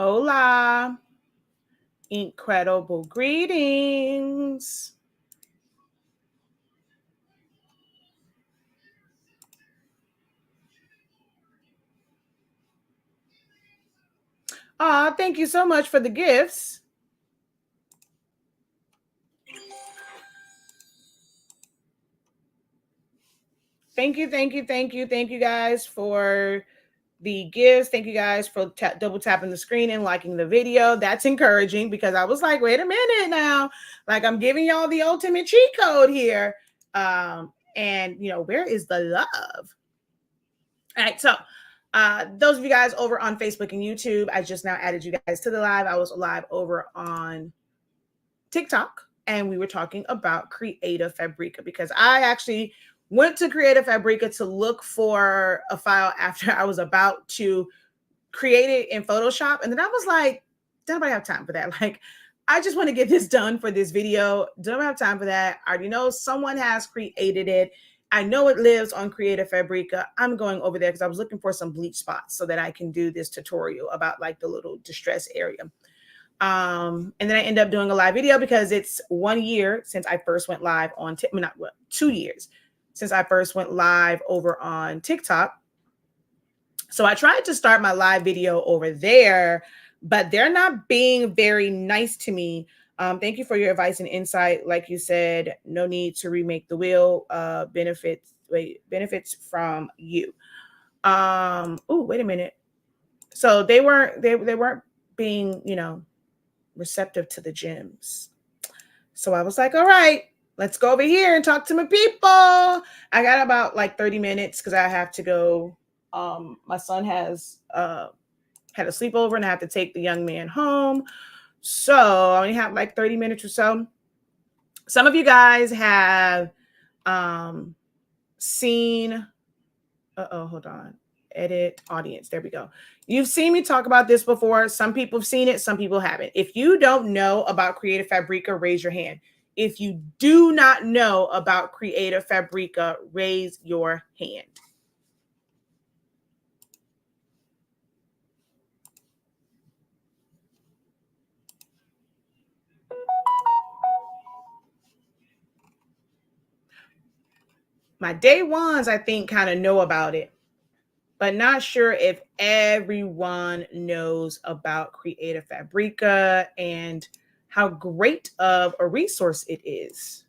Hola. Incredible greetings. Thank you so much for the gifts. Thank you guys for the gifts. Thank you guys for double tapping the screen and liking the video. That's encouraging because I was like, wait a minute now. Like, I'm giving y'all the ultimate cheat code here. And where is the love? All right, so those of you guys over on Facebook and YouTube, I just now added you guys to the live. I was live over on TikTok, and we were talking about Creative Fabrica because I actually went to Creative Fabrica to look for a file after I was about to create it in Photoshop. And then I was like, don't nobody have time for that. Like, I just want to get this done for this video. Don't have time for that. I already know someone has created it. I know it lives on Creative Fabrica. I'm going over there because I was looking for some bleach spots so that I can do this tutorial about like the little distress area. And then I end up doing a live video because it's 1 year since I first went live on 2 years since I first went live over on TikTok. So I tried to start my live video over there, but they're not being very nice to me. Thank you for your advice and insight. Like you said, no need to remake the wheel. Benefits from you. Oh, wait a minute. So they weren't being, receptive to the gems. So I was like, all right, let's go over here and talk to my people. I got about like 30 minutes because I have to go. My son has had a sleepover and I have to take the young man home. So I only have like 30 minutes or so. Some of you guys have seen, hold on. Edit audience. There we go. You've seen me talk about this before. Some people have seen it. Some people haven't. If you don't know about Creative Fabrica, raise your hand. If you do not know about Creative Fabrica, raise your hand. My day ones, I think, kind of know about it, but not sure if everyone knows about Creative Fabrica and how great of a resource it is.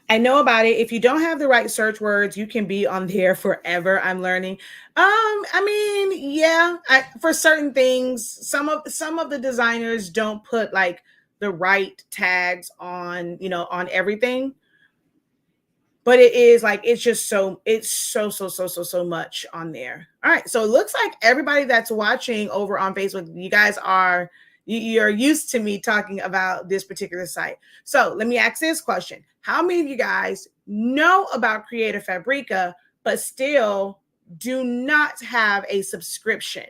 I know about it. If you don't have the right search words, you can be on there forever. I'm learning. I mean, yeah, for certain things, some of the designers don't put like the right tags on, on everything. But it is like it's so much on there. All right. So it looks like everybody that's watching over on Facebook, you guys are you're used to me talking about this particular site. So let me ask this question. How many of you guys know about Creative Fabrica, but still do not have a subscription?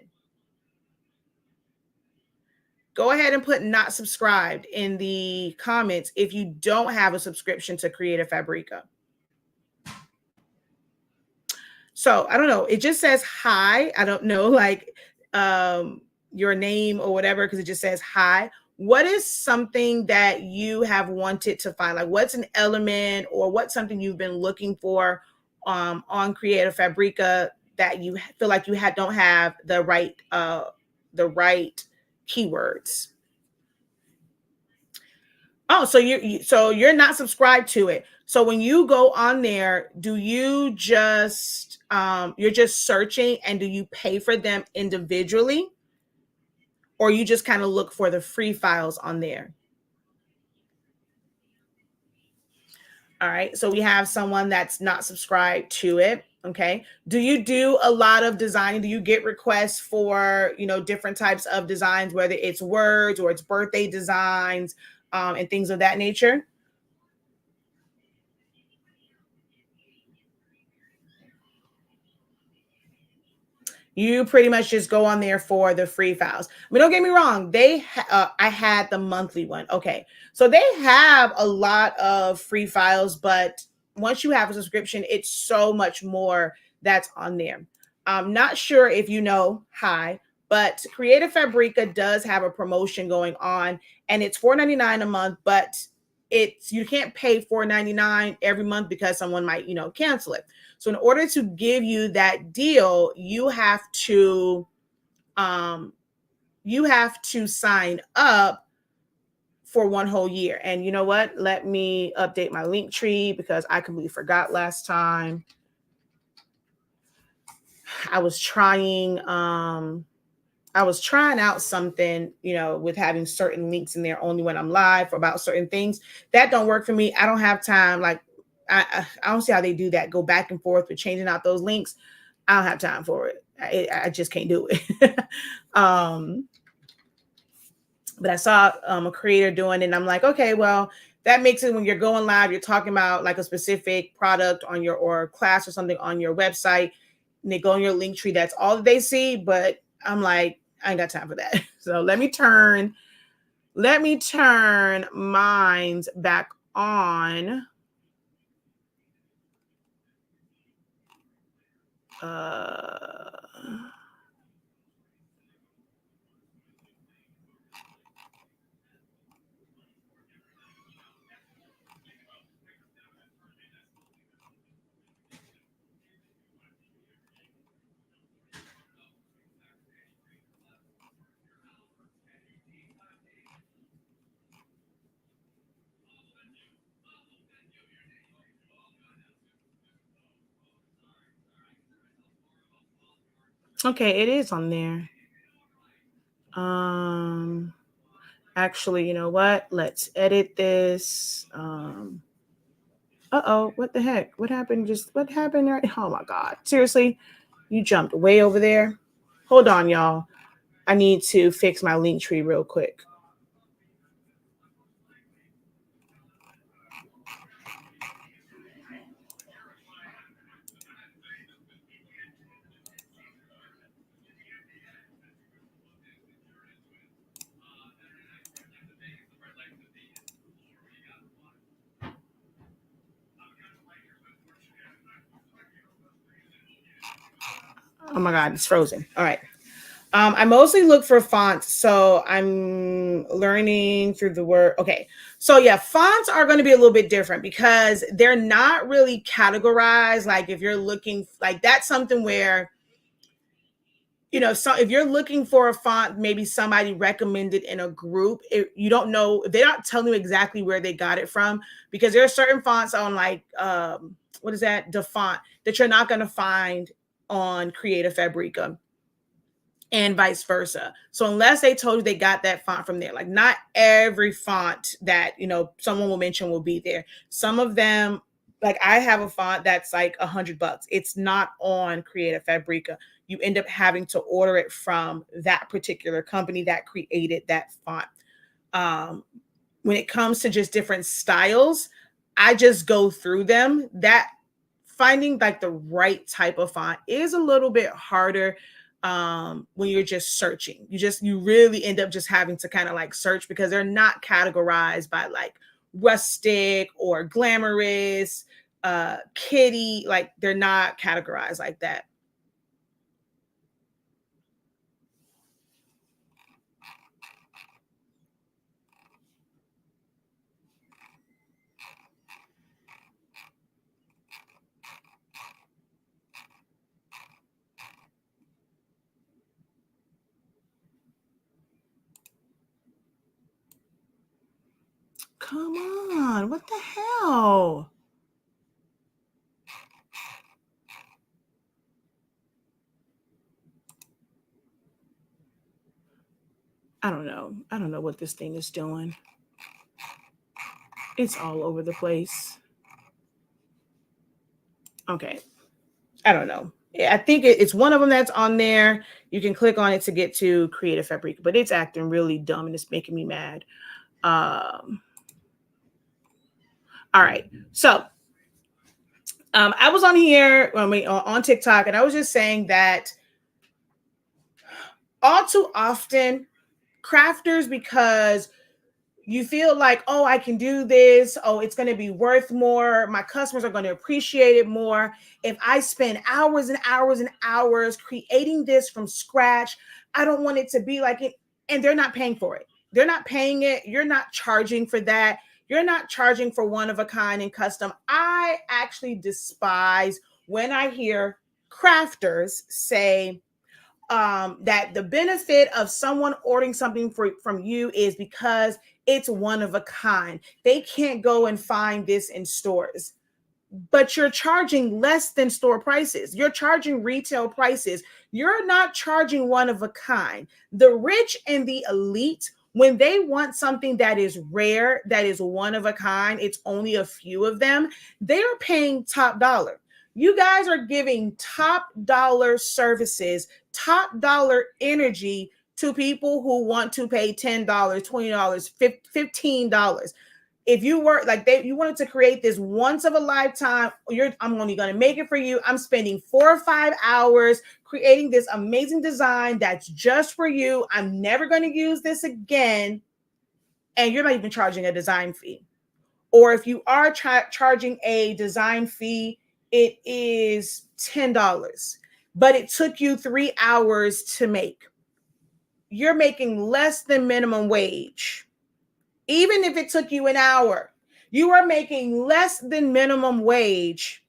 Go ahead and put not subscribed in the comments if you don't have a subscription to Creative Fabrica. So I don't know. It just says hi. I don't know like your name or whatever because it just says hi. What is something that you have wanted to find? Like what's an element or what's something you've been looking for on Creative Fabrica that you feel like you don't have the right keywords? Oh, so so you're not subscribed to it. So when you go on there, do you just you're just searching, and do you pay for them individually, or you just kind of look for the free files on there? All right. So we have someone that's not subscribed to it. Okay. Do you do a lot of designing? Do you get requests for, different types of designs, whether it's words or it's birthday designs, and things of that nature? You pretty much just go on there for the free files. I mean, don't get me wrong. I had the monthly one. Okay. So they have a lot of free files, but once you have a subscription, it's so much more that's on there. I'm not sure if you know, hi, but Creative Fabrica does have a promotion going on, and it's $4.99 a month, but you can't pay $4.99 every month because someone might, cancel it. So in order to give you that deal, um you have to sign up for one whole year. And you know what? Let me update my link tree because I completely forgot last time. I was trying out something, with having certain links in there only when I'm live about certain things. That don't work for me. I don't have time. Like I don't see how they do that. Go back and forth with changing out those links. I don't have time for it. I just can't do it. But I saw a creator doing it, and I'm like, okay, well, that makes it when you're going live, you're talking about like a specific product on your or class or something on your website, and they go in your link tree. That's all that they see. But I'm like, I ain't got time for that. So let me turn mines back on. Okay, it is on there. Actually, you know what? Let's edit this. Uh-oh, what the heck? What happened? What happened right? Oh my God. Seriously? You jumped way over there. Hold on, y'all. I need to fix my link tree real quick. Oh my God, it's frozen. All right. I mostly look for fonts, so I'm learning through the word. Okay, so yeah, fonts are going to be a little bit different because they're not really categorized. Like if you're looking, like that's something where, so if you're looking for a font, maybe somebody recommended in a group, you don't know, they're not telling you exactly where they got it from, because there are certain fonts on like, what is that? DaFont that you're not going to find on Creative Fabrica, and vice versa. So unless they told you they got that font from there, like not every font that, someone will mention will be there. Some of them, like I have a font that's like $100. It's not on Creative Fabrica. You end up having to order it from that particular company that created that font. When it comes to just different styles, I just go through them. That finding like the right type of font is a little bit harder when you're just searching. You really end up just having to kind of like search because they're not categorized by like rustic or glamorous, kitty, like they're not categorized like that. Come on. What the hell? I don't know. I don't know what this thing is doing. It's all over the place. Okay. I don't know. I think it's one of them that's on there. You can click on it to get to Creative Fabrica, but it's acting really dumb and it's making me mad. All right. So I was on here on TikTok, and I was just saying that all too often, crafters, because you feel like, oh, I can do this. Oh, it's going to be worth more. My customers are going to appreciate it more. If I spend hours and hours and hours creating this from scratch, I don't want it to be like it. And they're not paying for it. They're not paying it. You're not charging for that. You're not charging for one of a kind and custom. I actually despise when I hear crafters say, that the benefit of someone ordering something from you is because it's one of a kind. They can't go and find this in stores, but you're charging less than store prices. You're charging retail prices. You're not charging one of a kind. The rich and the elite, when they want something that is rare, that is one of a kind, it's only a few of them, they're paying top dollar. You guys are giving top dollar services, top dollar energy to people who want to pay $10, $20, $15. If you were like you wanted to create this once of a lifetime, I'm only going to make it for you. I'm spending 4 or 5 hours creating this amazing design that's just for you. I'm never going to use this again. And you're not even charging a design fee. Or if you are charging a design fee, it is $10, but it took you 3 hours to make. You're making less than minimum wage. Even if it took you an hour, you are making less than minimum wage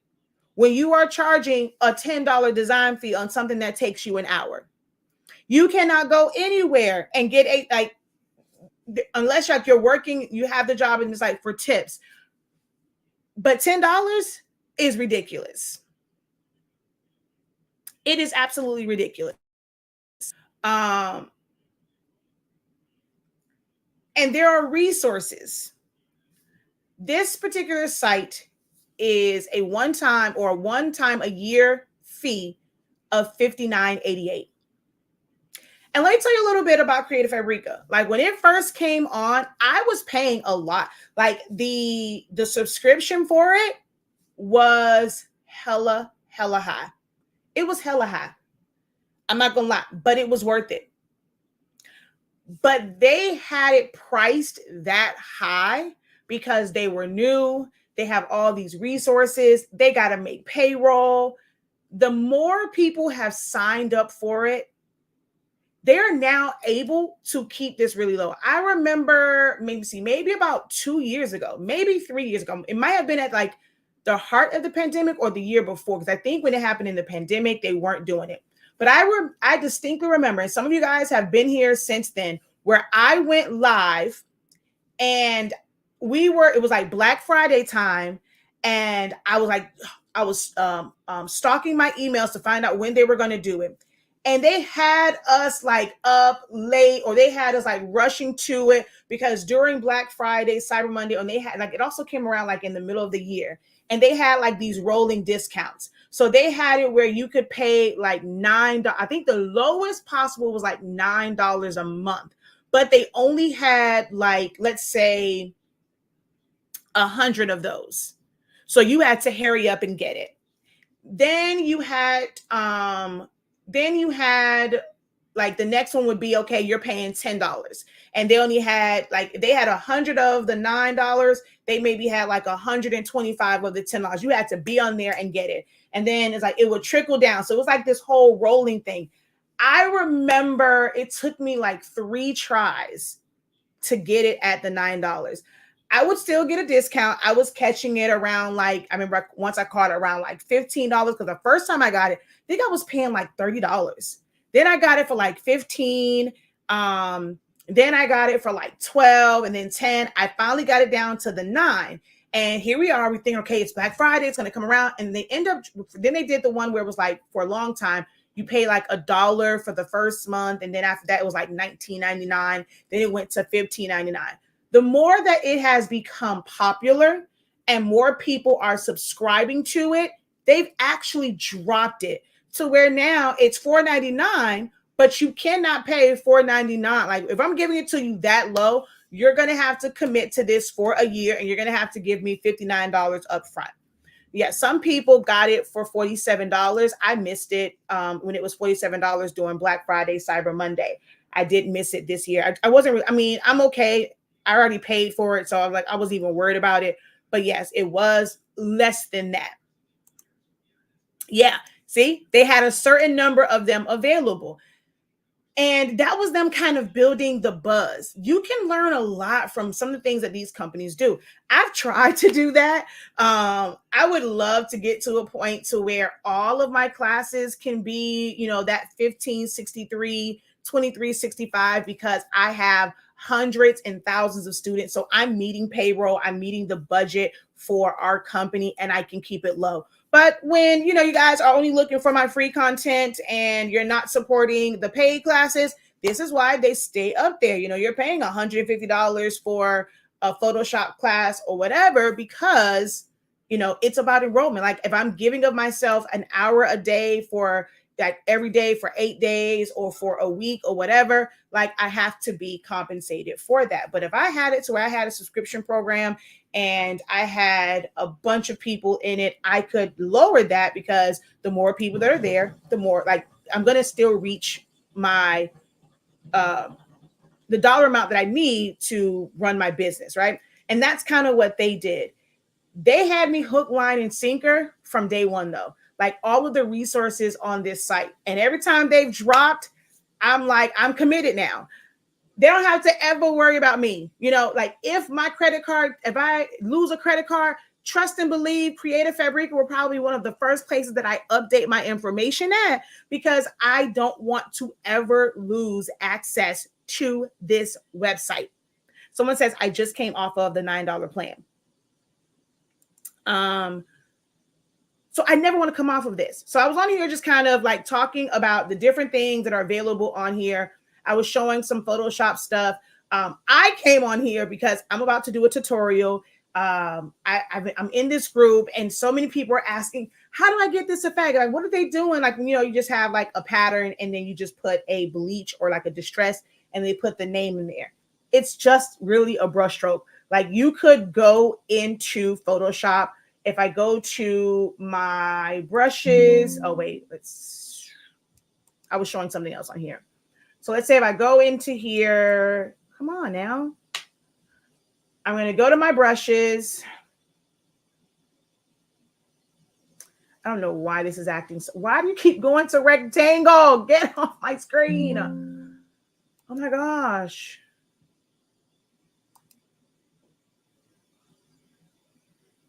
when you are charging a $10 design fee on something that takes you an hour. You cannot go anywhere and get unless you're working, you have the job and it's like for tips. But $10 is ridiculous. It is absolutely ridiculous. And there are resources. This particular site is a one-time a year fee of $59.88. And let me tell you a little bit about Creative Fabrica. Like when it first came on, I was paying a lot. Like the subscription for it was hella high. It was hella high. I'm not gonna lie, but it was worth it. But they had it priced that high because they were new. They have all these resources. They got to make payroll. The more people have signed up for it, they're now able to keep this really low. I remember maybe about 2 years ago, maybe 3 years ago. It might have been at like the heart of the pandemic or the year before, because I think when it happened in the pandemic, they weren't doing it. But I distinctly remember, and some of you guys have been here since then, where I went live and it was like Black Friday time. And I was stalking my emails to find out when they were going to do it. And they had us like up late, or they had us like rushing to it because during Black Friday, Cyber Monday, and they had like, it also came around like in the middle of the year, and they had like these rolling discounts. So they had it where you could pay like $9. I think the lowest possible was like $9 a month, but they only had like, let's say 100 of those. So you had to hurry up and get it. Then you had like the next one would be, okay, you're paying $10. And they only had like, they had 100 of the $9. They maybe had like 125 of the $10. You had to be on there and get it. And then it's like, it would trickle down. So it was like this whole rolling thing. I remember it took me like 3 tries to get it at the $9. I would still get a discount. I was catching it around like, I remember once I caught it around like $15, because the first time I got it, I think I was paying like $30. Then I got it for like $15. Then I got it for like 12 and then 10. I finally got it down to the 9. And here we are. We think, okay, it's Black Friday. It's going to come around. And they end up, then they did the one where it was like for a long time, you pay like $1 for the first month. And then after that, it was like $19.99. Then it went to $15.99. The more that it has become popular and more people are subscribing to it, they've actually dropped it to where now it's $4.99, but you cannot pay $4.99. Like if I'm giving it to you that low, you're going to have to commit to this for a year and you're going to have to give me $59 up front. Yeah, some people got it for $47. I missed it when it was $47 during Black Friday, Cyber Monday. I didn't miss it this year. I wasn't, I mean, I'm okay. I already paid for it. So I'm like, I wasn't even worried about it. But yes, it was less than that. Yeah, see, they had a certain number of them available. And that was them kind of building the buzz. You can learn a lot from some of the things that these companies do. I've tried to do that. I would love to get to a point to where all of my classes can be, you know, that 1563, 2365, because I have hundreds and thousands of students. So I'm meeting payroll, I'm meeting the budget for our company, and I can keep it low. But when, you know, you guys are only looking for my free content and you're not supporting the paid classes, this is why they stay up there. You know, you're paying $150 for a Photoshop class or whatever, because, you know, it's about enrollment. Like if I'm giving of myself an hour a day for that every day for 8 days or for a week or whatever, like I have to be compensated for that. But if I had it to where I had a subscription program and I had a bunch of people in it, I could lower that, because the more people that are there, the more, like, I'm going to still reach my the dollar amount that I need to run my business, right? And that's kind of what they did. They had me hook, line, and sinker from day one, though. Like all of the resources on this site. And every time they've dropped, I'm like, I'm committed now. They don't have to ever worry about me. You know, like if my credit card, if I lose a credit card, trust and believe Creative Fabrica will probably be one of the first places that I update my information at, because I don't want to ever lose access to this website. Someone says, I just came off of the $9 plan. So I never want to come off of this. So I was on here just kind of like talking about the different things that are available on here. I was showing some Photoshop stuff. I came on here because I'm about to do a tutorial. I'm in this group and so many people are asking, how do I get this effect? Like, what are they doing? Like, you know, you just have like a pattern and then you just put a bleach or like a distress and they put the name in there. It's just really a brush stroke. Like you could go into Photoshop. If I go to my brushes, oh wait, I was showing something else on here. So let's say if I go into here, come on now. I'm going to go to my brushes. I don't know why this is acting. Why do you keep going to rectangle? Get off my screen. Oh my gosh.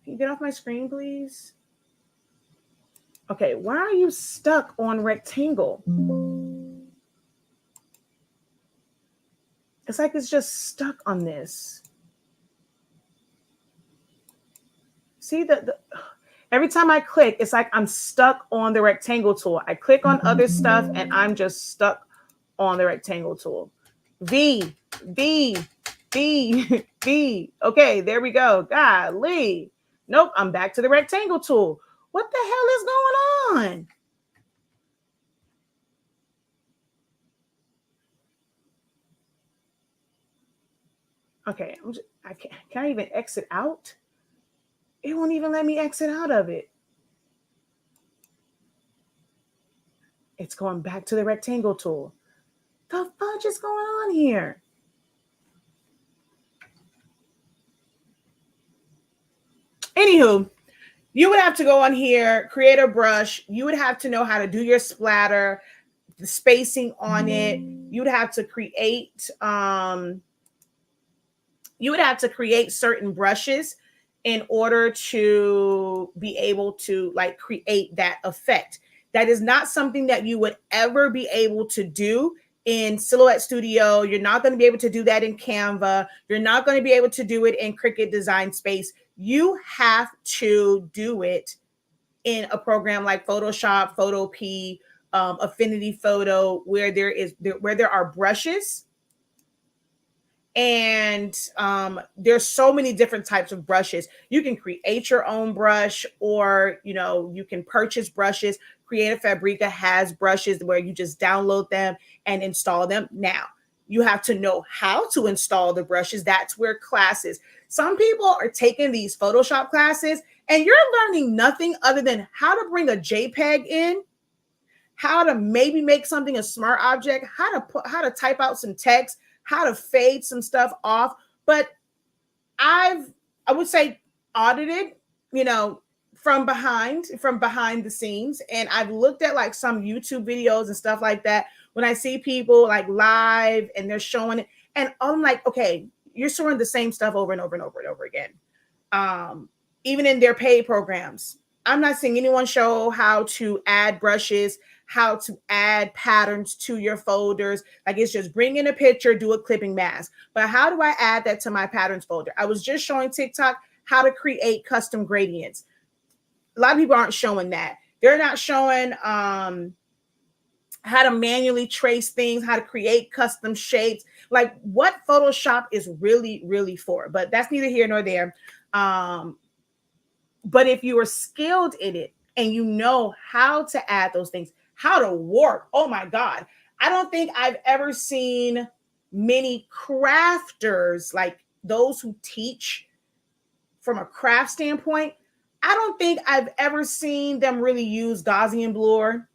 Can you get off my screen, please? Okay, why are you stuck on rectangle? It's like it's just stuck on this. See every time I click, it's like I'm stuck on the rectangle tool. I click on other stuff and I'm just stuck on the rectangle tool. V. Okay, there we go. Golly. Nope, I'm back to the rectangle tool. What the hell is going on? Okay, can I even exit out? It won't even let me exit out of it. It's going back to the rectangle tool. The fudge is going on here? Anywho, you would have to go on here, create a brush. You would have to know how to do your splatter, the spacing on it. You would have to create, certain brushes in order to be able to like create that effect. That is not something that you would ever be able to do in Silhouette Studio. You're not going to be able to do that in Canva. You're not going to be able to do it in Cricut Design Space. You have to do it in a program like Photoshop, Photopea, Affinity Photo, where there are brushes. And there's so many different types of brushes. You can create your own brush, or you can purchase brushes. Creative Fabrica has brushes where you just download them and install them. Now, you have to know how to install the brushes. That's where classes. Some people are taking these Photoshop classes and you're learning nothing other than how to bring a JPEG in, how to maybe make something a smart object, how to type out some text, how to fade some stuff off. But I would say audited, from behind the scenes. And I've looked at like some YouTube videos and stuff like that. When I see people like live and they're showing it, and I'm like, okay, you're showing the same stuff over and over and over and over again. Even in their paid programs, I'm not seeing anyone show how to add brushes, how to add patterns to your folders. Like, it's just bring in a picture, do a clipping mask. But how do I add that to my patterns folder? I was just showing TikTok how to create custom gradients. A lot of people aren't showing that. They're not showing how to manually trace things, how to create custom shapes, like what Photoshop is really, really for. But that's neither here nor there. But if you are skilled in it and you know how to add those things, how to warp, oh my God. I don't think I've ever seen many crafters, like those who teach from a craft standpoint. I don't think I've ever seen them really use Gaussian blur.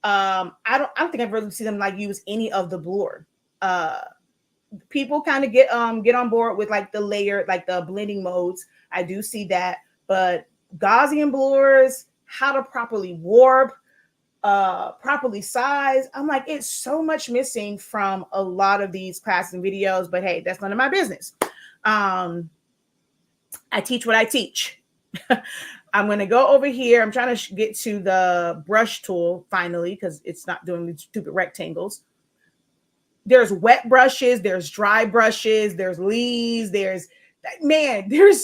I don't think I've really seen them like use any of the blur. People kind of get on board with like the layer, like the blending modes. I do see that, but Gaussian blurs, how to properly warp, properly size. I'm like, it's so much missing from a lot of these classes and videos, but hey, that's none of my business. I teach what I teach. I'm going to go over here. I'm trying to get to the brush tool finally, because it's not doing these stupid rectangles. There's wet brushes, there's dry brushes, there's leaves, there's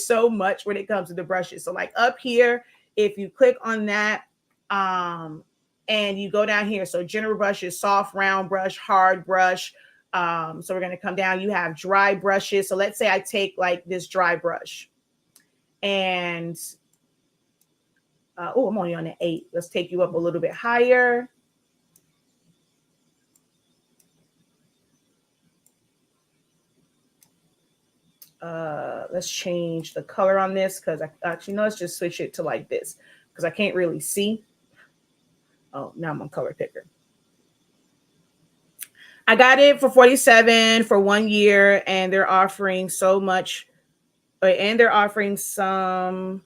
so much when it comes to the brushes. So like up here, if you click on that, and you go down here, so general brushes, soft round brush, hard brush. So we're going to come down. You have dry brushes. So let's say I take like this dry brush, and I'm only on the 8. Let's take you up a little bit higher. Let's change the color on this, because let's just switch it to like this, because I can't really see. Oh, now I'm on color picker. I got it for $47 for 1 year, and they're offering so much, and they're offering so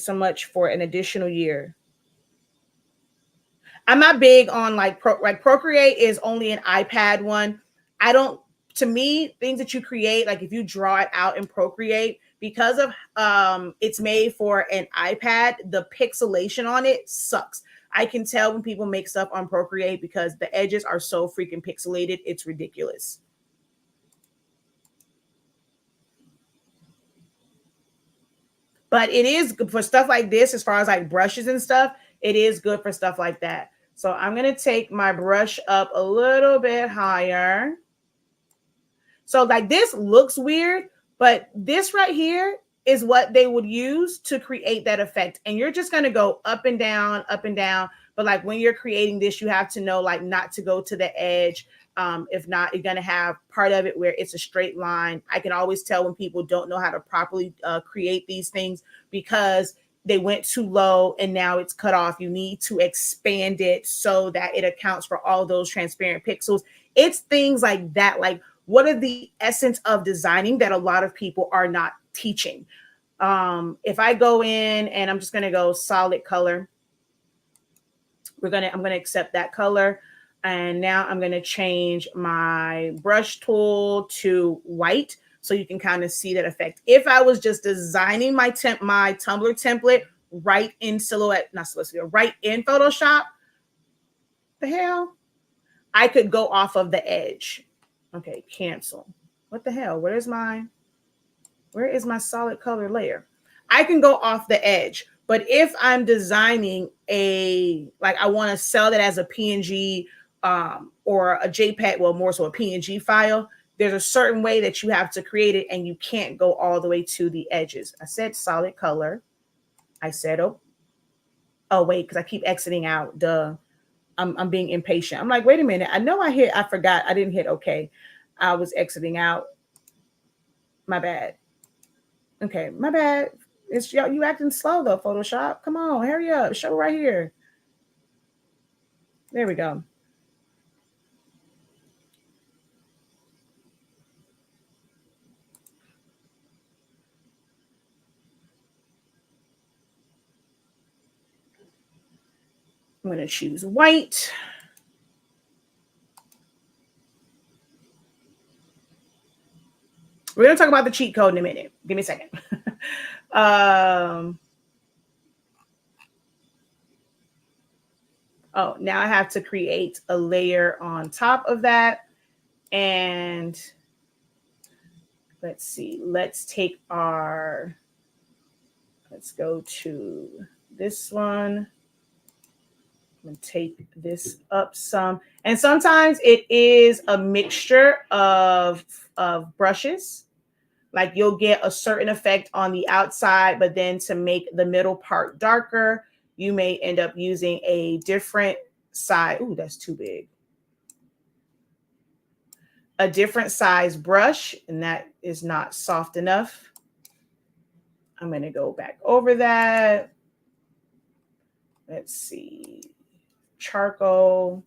much for an additional year. I'm not big on like Procreate is only an iPad one. To me, things that you create, like if you draw it out in Procreate, because of it's made for an iPad, the pixelation on it sucks. I can tell when people make stuff on Procreate because the edges are so freaking pixelated. It's ridiculous. But it is good for stuff like this, as far as like brushes and stuff. It is good for stuff like that. So I'm going to take my brush up a little bit higher. So like this looks weird, but this right here is what they would use to create that effect. And you're just going to go up and down, up and down. But like when you're creating this, you have to know like not to go to the edge. If not, you're going to have part of it where it's a straight line. I can always tell when people don't know how to properly create these things, because they went too low and now it's cut off. You need to expand it so that it accounts for all those transparent pixels. It's things like that. Like, what are the essence of designing that a lot of people are not teaching? If I go in and I'm just going to go solid color, I'm going to accept that color. And now I'm going to change my brush tool to white, so you can kind of see that effect. If I was just designing my Tumblr template right in Silhouette, right in Photoshop, the hell? I could go off of the edge. Okay, cancel. What the hell? Where is my solid color layer? I can go off the edge. But if I'm designing like I want to sell it as a PNG or a JPEG, well, more so a PNG file, there's a certain way that you have to create it, and you can't go all the way to the edges. I said solid color. I said, oh wait, because I keep exiting out. I'm being impatient. I'm like, wait a minute. I know I forgot. I didn't hit okay. I was exiting out. My bad. Okay, my bad. It's you acting slow though, Photoshop. Come on, hurry up. Show right here. There we go. I'm going to choose white. We're going to talk about the cheat code in a minute. Give me a second. Oh, now I have to create a layer on top of that. And let's see. Let's go to this one. I'm going to take this up some. And sometimes it is a mixture of brushes. Like you'll get a certain effect on the outside, but then to make the middle part darker, you may end up using a different size. Ooh, that's too big. A different size brush, and that is not soft enough. I'm going to go back over that. Let's see. Charcoal.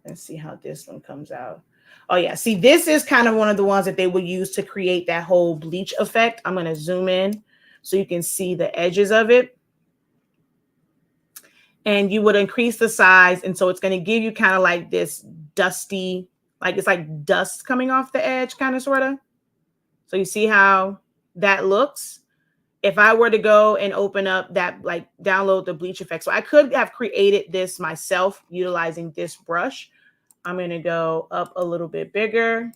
Let's see how this one comes out. Oh yeah, see, this is kind of one of the ones that they will use to create that whole bleach effect. I'm going to zoom in so you can see the edges of it. And you would increase the size, and so it's going to give you kind of like this dusty, like it's like dust coming off the edge, kind of, sort of. So you see how that looks? If I were to go and open up that, like download the bleach effect. So I could have created this myself utilizing this brush. I'm going to go up a little bit bigger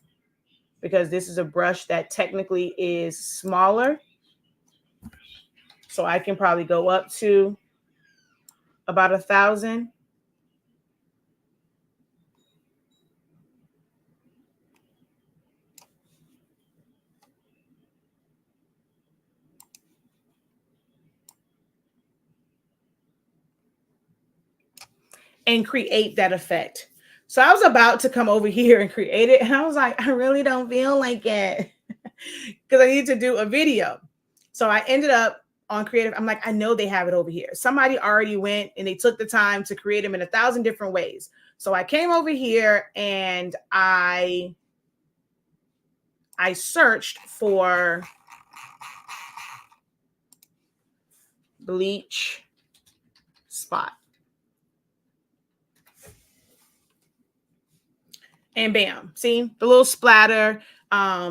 because this is a brush that technically is smaller. So I can probably go up to about 1,000. And create that effect. So I was about to come over here and create it, and I was like, I really don't feel like it because I need to do a video. So I ended up on Creative. I'm like, I know they have it over here. Somebody already went and they took the time to create them in 1,000 different ways. So I came over here and I searched for bleach spot. And bam, see the little splatter.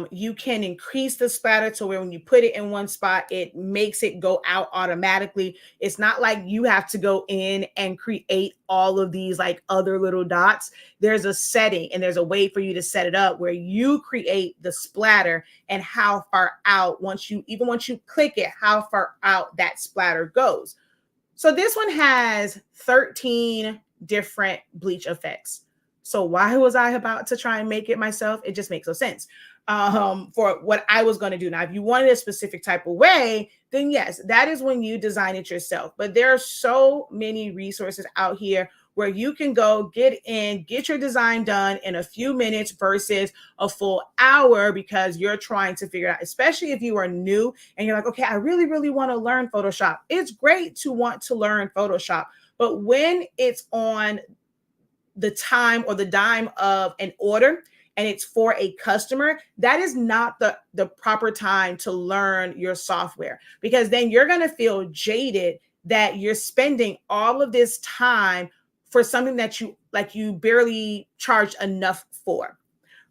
You can increase the splatter to where when you put it in one spot, it makes it go out automatically. It's not like you have to go in and create all of these like other little dots. There's a setting and there's a way for you to set it up where you create the splatter and how far out once you click it, how far out that splatter goes. So this one has 13 different bleach effects. So why was I about to try and make it myself? It just makes no sense for what I was going to do. Now, if you wanted a specific type of way, then yes, that is when you design it yourself. But there are so many resources out here where you can go get your design done in a few minutes versus a full hour because you're trying to figure out, especially if you are new and you're like, okay, I really, really want to learn Photoshop. It's great to want to learn Photoshop, but when it's on the time or the dime of an order and it's for a customer, that is not the proper time to learn your software, because then you're going to feel jaded that you're spending all of this time for something that you barely charge enough for,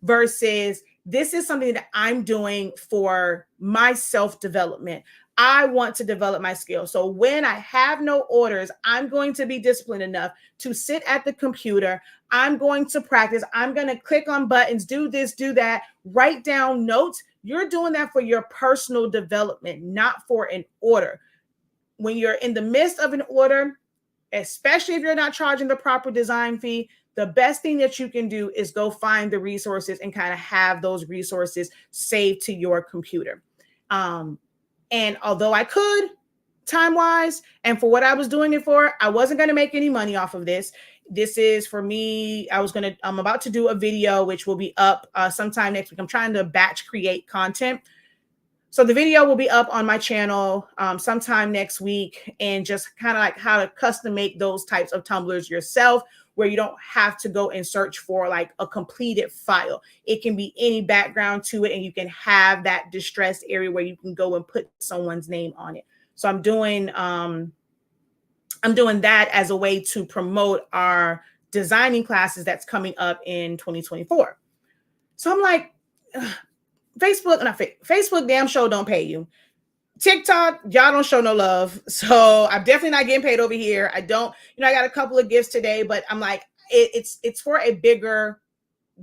versus this is something that I'm doing for my self-development. I want to develop my skills. So when I have no orders, I'm going to be disciplined enough to sit at the computer. I'm going to practice. I'm going to click on buttons, do this, do that, write down notes. You're doing that for your personal development, not for an order. When you're in the midst of an order, especially if you're not charging the proper design fee, the best thing that you can do is go find the resources and kind of have those resources saved to your computer. And although I could, time wise, and for what I was doing it for, I wasn't going to make any money off of this. This is for me. I'm about to do a video, which will be up sometime next week. I'm trying to batch create content. So the video will be up on my channel sometime next week, and just kind of like how to custom make those types of tumblers yourself, where you don't have to go and search for like a completed file. It can be any background to it, and you can have that distressed area where you can go and put someone's name on it. So I'm doing that as a way to promote our designing classes that's coming up in 2024. So I'm like, Facebook damn show don't pay you. TikTok, y'all don't show no love. So I'm definitely not getting paid over here. I got a couple of gifts today, but I'm like, it's for a bigger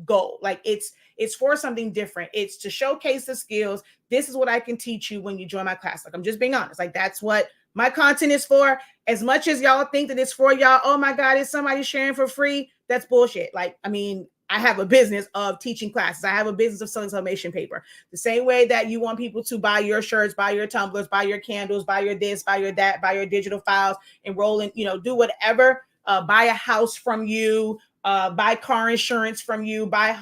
goal. Like it's for something different. It's to showcase the skills. This is what I can teach you when you join my class. Like, I'm just being honest. Like, that's what my content is for. As much as y'all think that it's for y'all, oh my God, is somebody sharing for free? That's bullshit. Like, I mean, I have a business of teaching classes. I have a business of selling summation paper. The same way that you want people to buy your shirts, buy your tumblers, buy your candles, buy your this, buy your that, buy your digital files, enroll in, do whatever, buy a house from you, buy car insurance from you, buy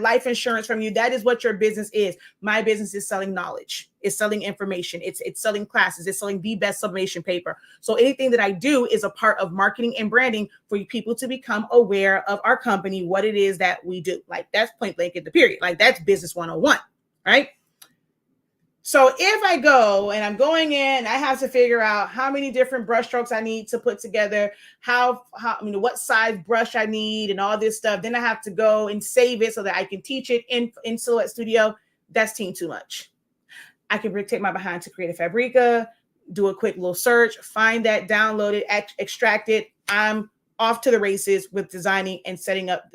life insurance from you. That is what your business is. My business is selling knowledge. It's selling information. It's selling classes. It's selling the best summation paper. So anything that I do is a part of marketing and branding for people to become aware of our company, what it is that we do. Like, that's point blank at the period. Like, that's business 101, right? So if I go and I'm going in, I have to figure out how many different brush strokes I need to put together, what size brush I need and all this stuff. Then I have to go and save it so that I can teach it in Silhouette Studio. That's too much. I can take my behind to create a Fabrica, do a quick little search, find that, download it, extract it. I'm off to the races with designing and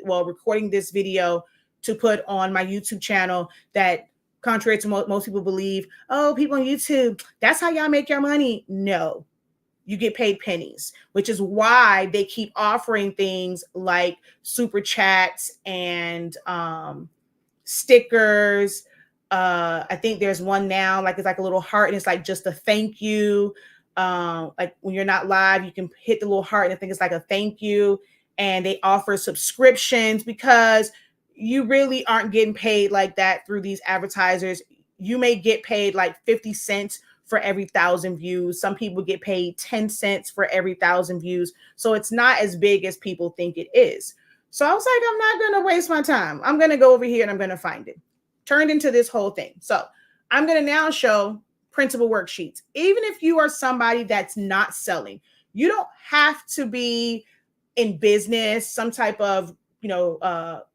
recording this video to put on my YouTube channel that, contrary to most people believe, oh, people on YouTube, that's how y'all make your money. No, you get paid pennies, which is why they keep offering things like super chats and stickers. I think there's one now, like it's like a little heart and it's like just a thank you. Like when you're not live, you can hit the little heart and I think it's like a thank you. And they offer subscriptions because you really aren't getting paid like that through these advertisers. You may get paid like 50 cents for every 1,000 views. Some people get paid 10 cents for every 1,000 views. So it's not as big as people think it is. So I was like, I'm not going to waste my time. I'm going to go over here and I'm going to find it. Turned into this whole thing. So I'm going to now show printable worksheets. Even if you are somebody that's not selling, you don't have to be in business, some type of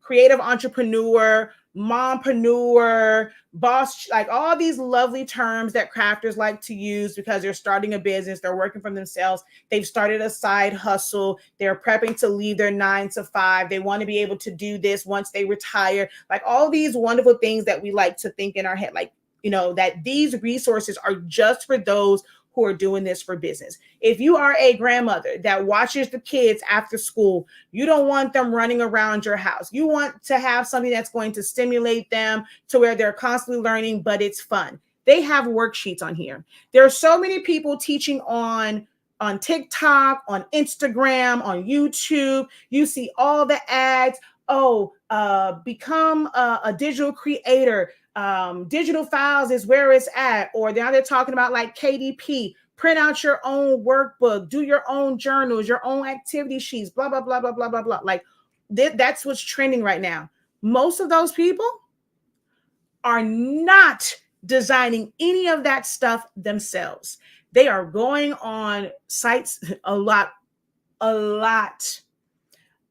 creative entrepreneur, mompreneur, boss, like all these lovely terms that crafters like to use because they're starting a business, they're working for themselves, they've started a side hustle, they're prepping to leave their 9 to 5, they want to be able to do this once they retire, like all these wonderful things that we like to think in our head, like, that these resources are just for those who are doing this for business. If you are a grandmother that watches the kids after school, you don't want them running around your house. You want to have something that's going to stimulate them to where they're constantly learning, but it's fun. They have worksheets on here. There are so many people teaching on TikTok, on Instagram, on YouTube. You see all the ads. Become a digital creator. Digital files is where it's at. Or now they're talking about like KDP, print out your own workbook, do your own journals, your own activity sheets, blah, blah, blah, blah, blah, blah, blah. Like that's what's trending right now. Most of those people are not designing any of that stuff themselves. They are going on sites a lot.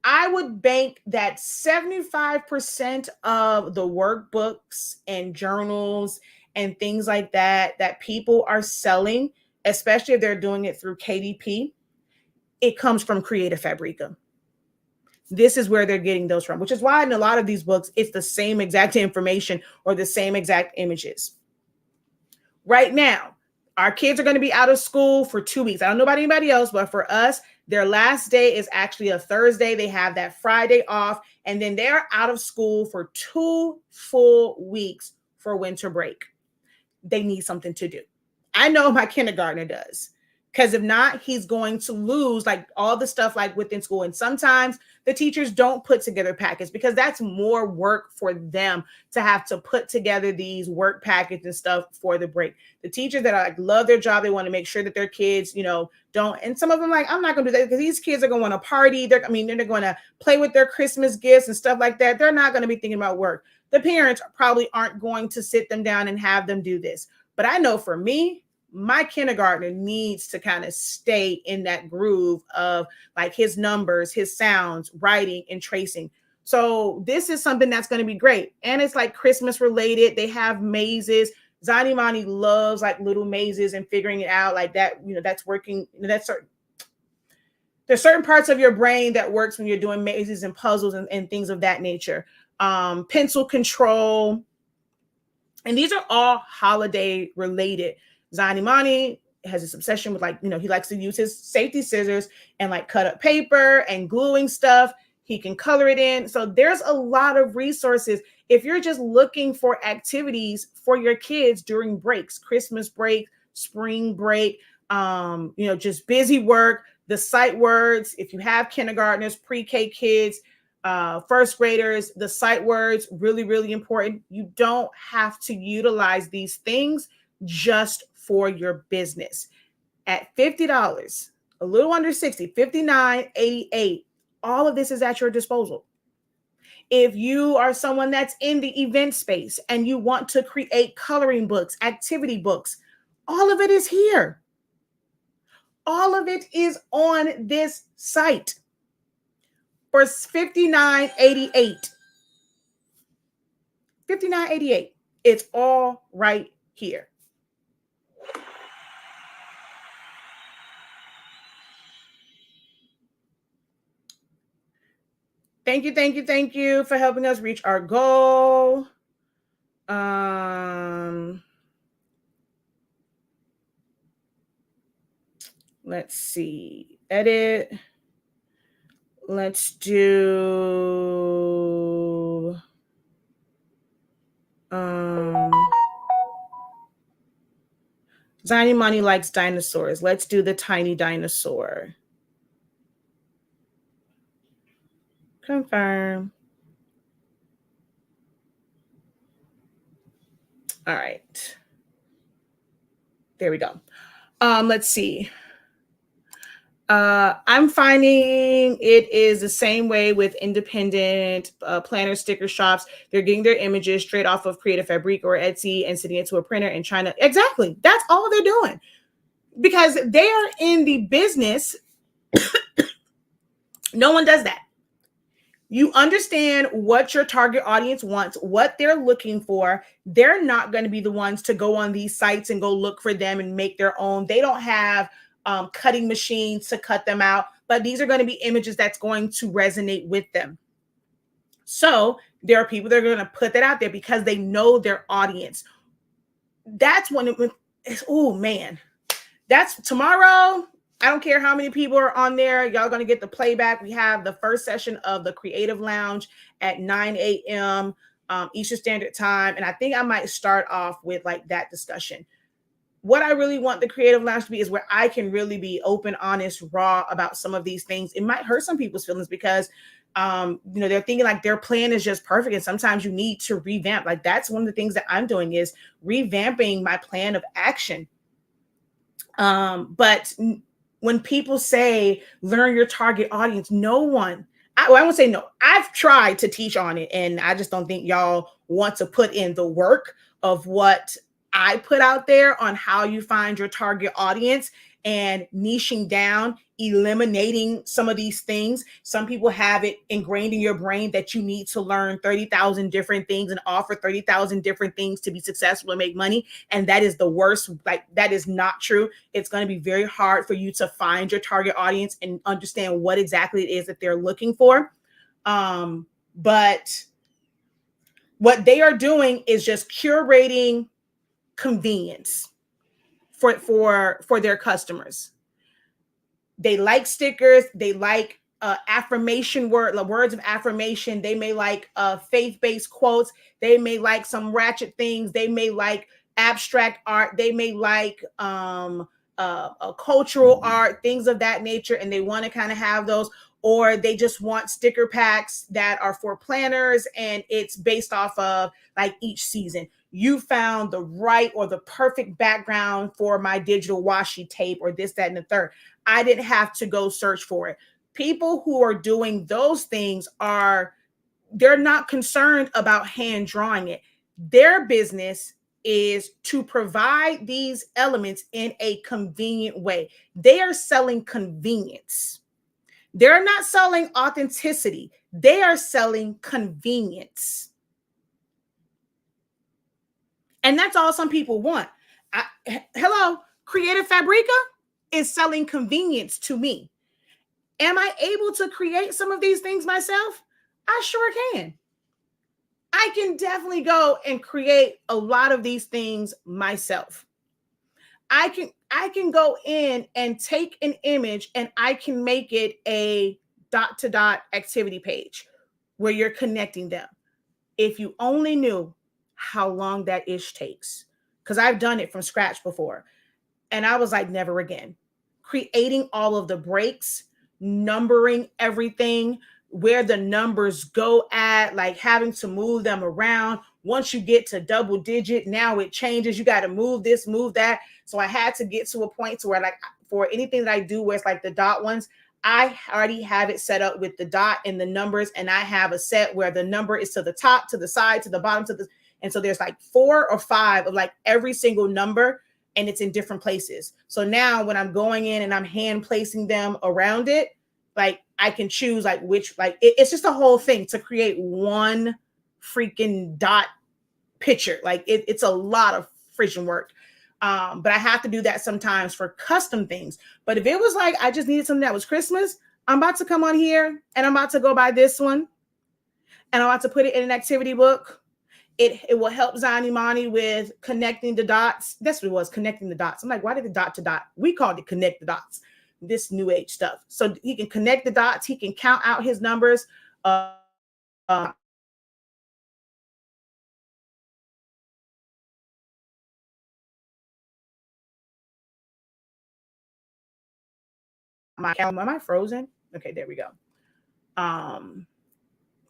I would bank that 75% of the workbooks and journals and things like that that people are selling, especially if they're doing it through KDP, it comes from Creative Fabrica. This is where they're getting those from, which is why in a lot of these books, it's the same exact information or the same exact images. Right now, our kids are going to be out of school for 2 weeks. I don't know about anybody else, but for us, their last day is actually a Thursday. They have that Friday off, and then they're out of school for 2 full weeks for winter break. They need something to do. I know my kindergartner does. Because if not, he's going to lose like all the stuff like within school. And sometimes the teachers don't put together packets because that's more work for them to have to put together these work packets and stuff for the break. The teachers that like love their job, they want to make sure that their kids, don't. And some of them like, I'm not going to do that because these kids are going to want to party. They're going to play with their Christmas gifts and stuff like that. They're not going to be thinking about work. The parents probably aren't going to sit them down and have them do this. But I know for me, my kindergartner needs to kind of stay in that groove of like his numbers, his sounds, writing and tracing. So this is something that's going to be great. And it's like Christmas related. They have mazes. Zanimani loves like little mazes and figuring it out like that. That's working. There's certain parts of your brain that works when you're doing mazes and puzzles and things of that nature. Pencil control. And these are all holiday related. Zanimani has this obsession with he likes to use his safety scissors and like cut up paper and gluing stuff. He can color it in. So there's a lot of resources. If you're just looking for activities for your kids during breaks, Christmas break, spring break, just busy work, the sight words, if you have kindergartners, pre-K kids, first graders, the sight words, really, really important. You don't have to utilize these things just for your business. At $50, a little under 60, $59.88, all of this is at your disposal. If you are someone that's in the event space and you want to create coloring books, activity books, all of it is here. All of it is on this site for $59.88. $59.88. It's all right here. Thank you for helping us reach our goal. Let's see. Edit. Let's do Zanimani likes dinosaurs. Let's do the tiny dinosaur. Confirm. All right. There we go. Let's see. I'm finding it is the same way with independent planner sticker shops. They're getting their images straight off of Creative Fabrica or Etsy and sending it to a printer in China. Exactly. That's all they're doing because they are in the business. No one does that. You understand what your target audience wants, what they're looking for. They're not going to be the ones to go on these sites and go look for them and make their own. They don't have cutting machines to cut them out, but these are going to be images that's going to resonate with them. So there are people that are going to put that out there because they know their audience. That's when oh man, that's tomorrow. I don't care how many people are on there. Y'all going to get the playback. We have the first session of the Creative Lounge at 9 a.m. Eastern Standard Time. And I think I might start off with like that discussion. What I really want the Creative Lounge to be is where I can really be open, honest, raw about some of these things. It might hurt some people's feelings because, they're thinking like their plan is just perfect. And sometimes you need to revamp. Like that's one of the things that I'm doing is revamping my plan of action. But when people say learn your target audience, no one, I won't say no. I've tried to teach on it and I just don't think y'all want to put in the work of what I put out there on how you find your target audience and niching down, eliminating some of these things. Some people have it ingrained in your brain that you need to learn 30,000 different things and offer 30,000 different things to be successful and make money. And that is the worst. Like, that is not true. It's going to be very hard for you to find your target audience and understand what exactly it is that they're looking for. But what they are doing is just curating convenience for their customers. They like stickers, they like affirmation words of affirmation, they may like faith-based quotes, they may like some ratchet things, they may like abstract art, they may like a cultural art, things of that nature, and they want to kind of have those. Or they just want sticker packs that are for planners and it's based off of like each season. You found the right or the perfect background for my digital washi tape or this, that, and the third. I didn't have to go search for it. People who are doing those things they're not concerned about hand drawing it. Their business is to provide these elements in a convenient way. They are selling convenience. They're not selling authenticity. They are selling convenience. And that's all some people want. Hello, Creative Fabrica is selling convenience to me. Am I able to create some of these things myself? I sure can. I can definitely go and create a lot of these things myself. I can go in and take an image and I can make it a dot to dot activity page where you're connecting them. If you only knew how long that ish takes, because I've done it from scratch before. And I was like, never again. Creating all of the breaks, numbering everything, where the numbers go at, like having to move them around. Once you get to double digit, now it changes. You got to move this, move that. So I had to get to a point to where, like, for anything that I do where it's like the dot ones, I already have it set up with the dot and the numbers. And I have a set where the number is to the top, to the side, to the bottom, and so there's like 4 or 5 of like every single number, and it's in different places. So now when I'm going in and I'm hand placing them around it, like I can choose like which, like it's just a whole thing to create one freaking dot picture. Like it's a lot of freaking work. But I have to do that sometimes for custom things. But if it was like I just needed something that was Christmas, I'm about to come on here and I'm about to go buy this one and I'm about to put it in an activity book. It will help Zani Mani with connecting the dots. That's what it was, connecting the dots. I'm like, why did the dot to dot? We called it connect the dots, this new age stuff. So he can connect the dots. He can count out his numbers. My calendar, am I frozen? Okay, there we go.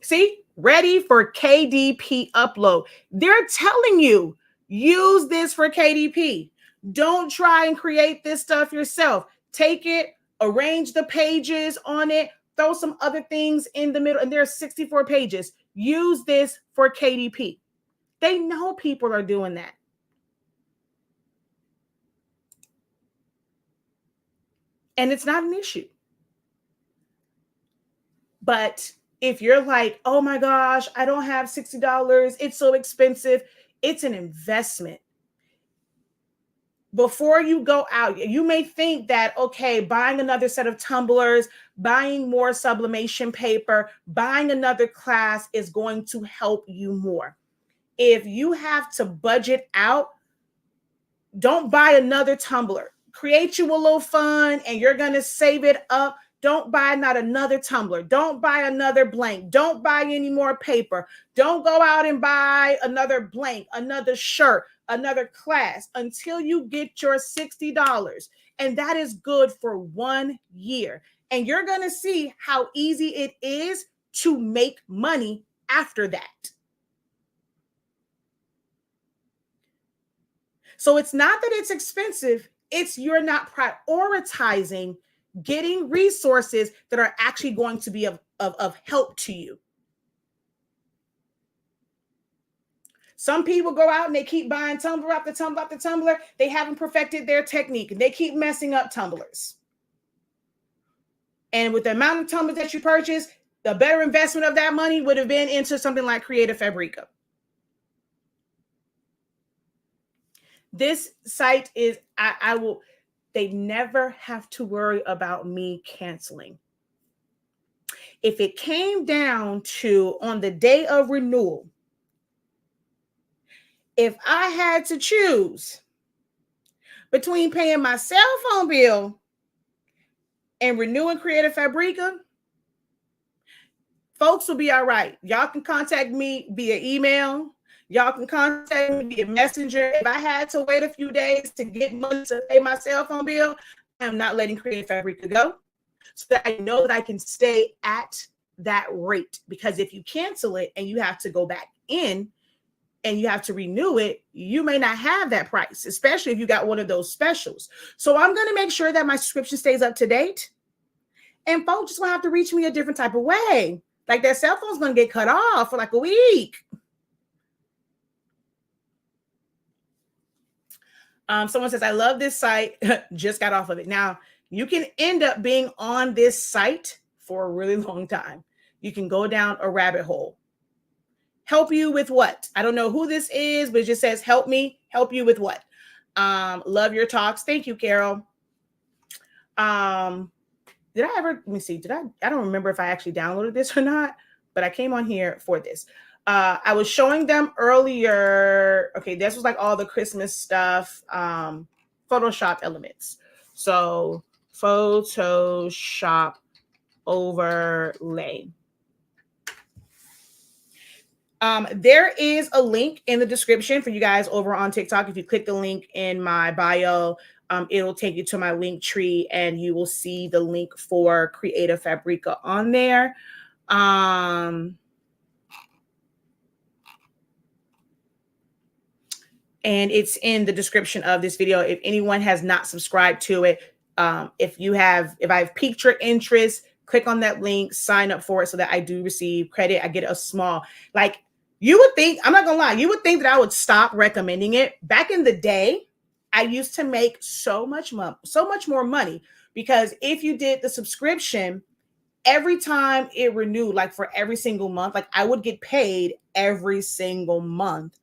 See, ready for KDP upload. They're telling you, use this for KDP. Don't try and create this stuff yourself. Take it, arrange the pages on it, throw some other things in the middle, and there's 64 pages. Use this for KDP. They know people are doing that. And it's not an issue. But if you're like, oh my gosh, I don't have $60, it's so expensive, it's an investment. Before you go out, you may think that, okay, buying another set of tumblers, buying more sublimation paper, buying another class is going to help you more. If you have to budget out, don't buy another tumbler. Create you a little fund and you're going to save it up. Don't buy not another tumbler. Don't buy another blank. Don't buy any more paper. Don't go out and buy another blank, another shirt, another class until you get your $60. And that is good for 1 year. And you're going to see how easy it is to make money after that. So it's not that it's expensive. It's you're not prioritizing getting resources that are actually going to be of help to you. Some people go out and they keep buying tumbler after tumbler after tumbler. They haven't perfected their technique and they keep messing up tumblers. And with the amount of tumblers that you purchase, the better investment of that money would have been into something like Creative Fabrica. This site is, they never have to worry about me canceling. If it came down to on the day of renewal, if I had to choose between paying my cell phone bill and renewing Creative Fabrica, folks will be all right. Y'all can contact me via email. Y'all can contact me via messenger. If I had to wait a few days to get money to pay my cell phone bill, I'm not letting Creative Fabrica go, so that I know that I can stay at that rate. Because if you cancel it and you have to go back in and you have to renew it, you may not have that price, especially if you got one of those specials. So I'm going to make sure that my subscription stays up to date, and folks just going to have to reach me a different type of way. Like their cell phone's going to get cut off for like a week. Someone says, I love this site. Just got off of it. Now, you can end up being on this site for a really long time. You can go down a rabbit hole. Help you with what? I don't know who this is, but it just says, help me. Help you with what? Love your talks. Thank you, Carol. Did I ever, let me see. I don't remember if I actually downloaded this or not, but I came on here for this. I was showing them earlier. Okay, this was like all the Christmas stuff, Photoshop elements. So Photoshop overlay. There is a link in the description for you guys over on TikTok. If you click the link in my bio, it'll take you to my link tree and you will see the link for Creative Fabrica on there. And it's in the description of this video. If anyone has not subscribed to it, if I've piqued your interest, click on that link, sign up for it so that I do receive credit. I get a small, like you would think, I'm not gonna lie, you would think that I would stop recommending it. Back in the day, I used to make so much more money, because if you did the subscription, every time it renewed, like for every single month, like I would get paid every single month.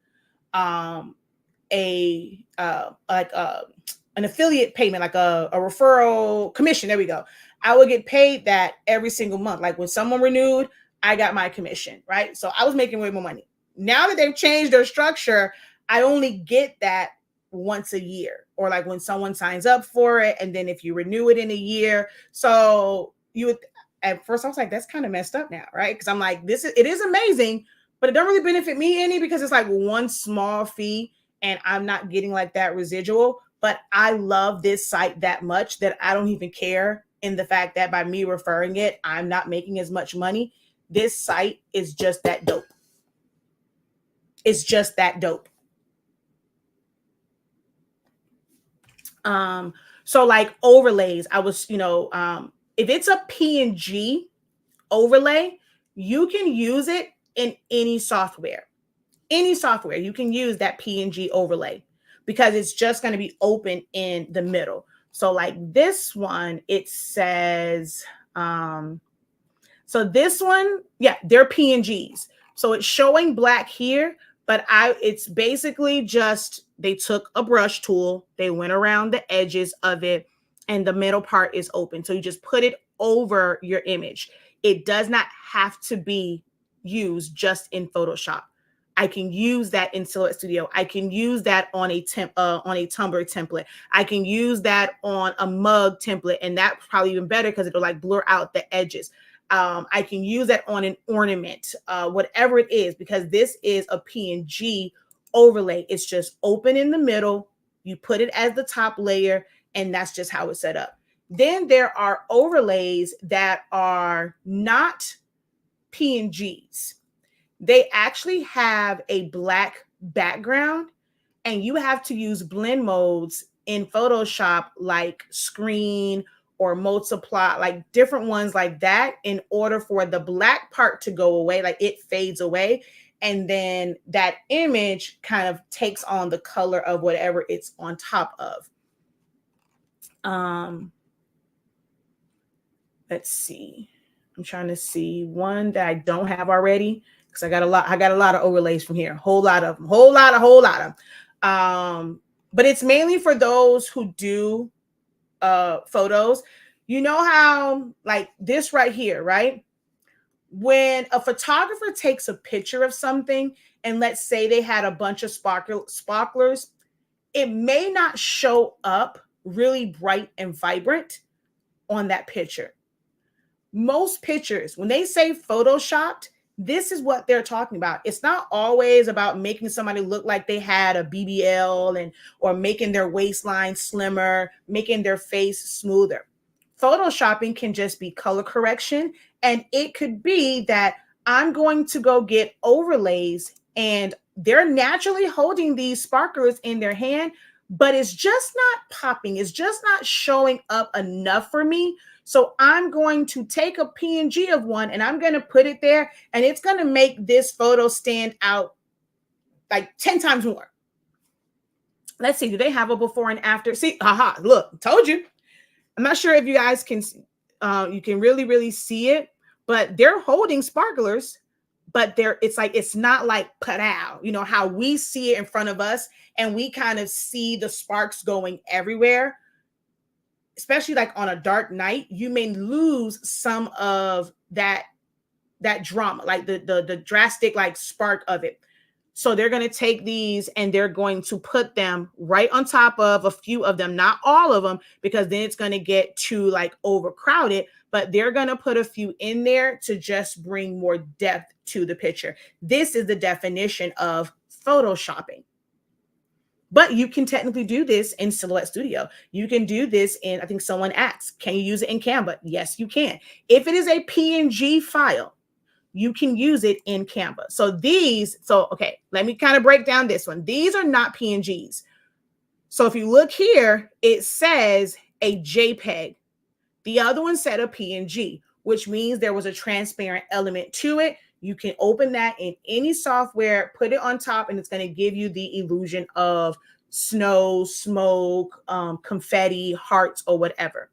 An affiliate payment, like a referral commission. There we go. I would get paid that every single month. Like when someone renewed, I got my commission, right? So I was making way more money. Now that they've changed their structure, I only get that once a year, or like when someone signs up for it, and then if you renew it in a year. So you would, at first I was like, that's kind of messed up now, right? Because I'm like, it is amazing, but it don't really benefit me any, because it's like one small fee and I'm not getting like that residual. But I love this site that much that I don't even care in the fact that by me referring it, I'm not making as much money. This site is just that dope. It's just that dope. So like overlays, I was, if it's a PNG overlay, you can use it in any software. Any software, you can use that PNG overlay, because it's just going to be open in the middle. So like this one, it says, so this one, yeah, they're PNGs. So it's showing black here, but it's basically just, they took a brush tool, they went around the edges of it, and the middle part is open. So you just put it over your image. It does not have to be used just in Photoshop. I can use that in Silhouette Studio. I can use that on a Tumblr template. I can use that on a mug template, and that's probably even better because it'll like blur out the edges. I can use that on an ornament, whatever it is, because this is a PNG overlay. It's just open in the middle. You put it as the top layer, and that's just how it's set up. Then there are overlays that are not PNGs. They actually have a black background, and you have to use blend modes in Photoshop, like screen or multiply, like different ones like that, in order for the black part to go away, like it fades away, and then that image kind of takes on the color of whatever it's on top of. Let's see. I'm trying to see one that I don't have already because I got a lot of overlays from here. Whole lot of them. Whole lot of them. But it's mainly for those who do photos. You know how like this right here, right? When a photographer takes a picture of something, and let's say they had a bunch of sparklers, it may not show up really bright and vibrant on that picture. Most pictures, when they say photoshopped, this is what they're talking about. It's not always about making somebody look like they had a BBL and or making their waistline slimmer, making their face smoother. Photoshopping can just be color correction, and it could be that I'm going to go get overlays and they're naturally holding these sparklers in their hand, but it's just not popping. It's just not showing up enough for me. So I'm going to take a PNG of one and I'm going to put it there, and it's going to make this photo stand out like 10 times more. Let's see. Do they have a before and after? See, haha, look, told you. I'm not sure if you guys can, you can really see it, but they're holding sparklers, but it's not like put out, you know, how we see it in front of us and we kind of see the sparks going everywhere. Especially like on a dark night, you may lose some of that drama, like the drastic like spark of it. So they're going to take these and they're going to put them right on top of a few of them, not all of them, because then it's going to get too like overcrowded, but they're going to put a few in there to just bring more depth to the picture. This is the definition of photoshopping. But you can technically do this in Silhouette Studio. You can do this in, I think someone asked, can you use it in Canva? Yes, you can. If it is a PNG file, you can use it in Canva. Okay, let me kind of break down this one. These are not PNGs. So if you look here, it says a JPEG. The other one said a PNG, which means there was a transparent element to it. You can open that in any software, put it on top, and it's going to give you the illusion of snow, smoke, confetti, hearts, or whatever.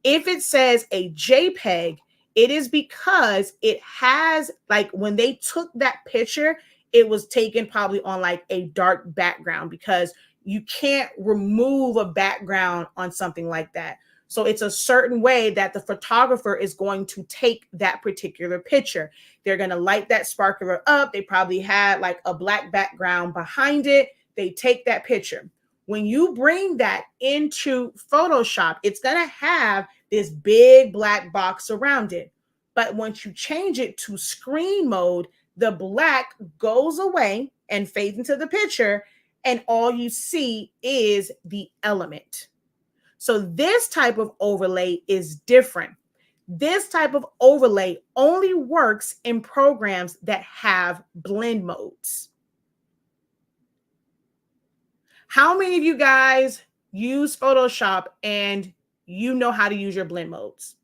If it says a JPEG, it is because it has, like, when they took that picture, it was taken probably on like a dark background, because you can't remove a background on something like that. So it's a certain way that the photographer is going to take that particular picture. They're going to light that sparkler up. They probably had like a black background behind it. They take that picture. When you bring that into Photoshop, it's going to have this big black box around it. But once you change it to screen mode, the black goes away and fades into the picture, and all you see is the element. So this type of overlay is different. This type of overlay only works in programs that have blend modes. How many of you guys use Photoshop and you know how to use your blend modes?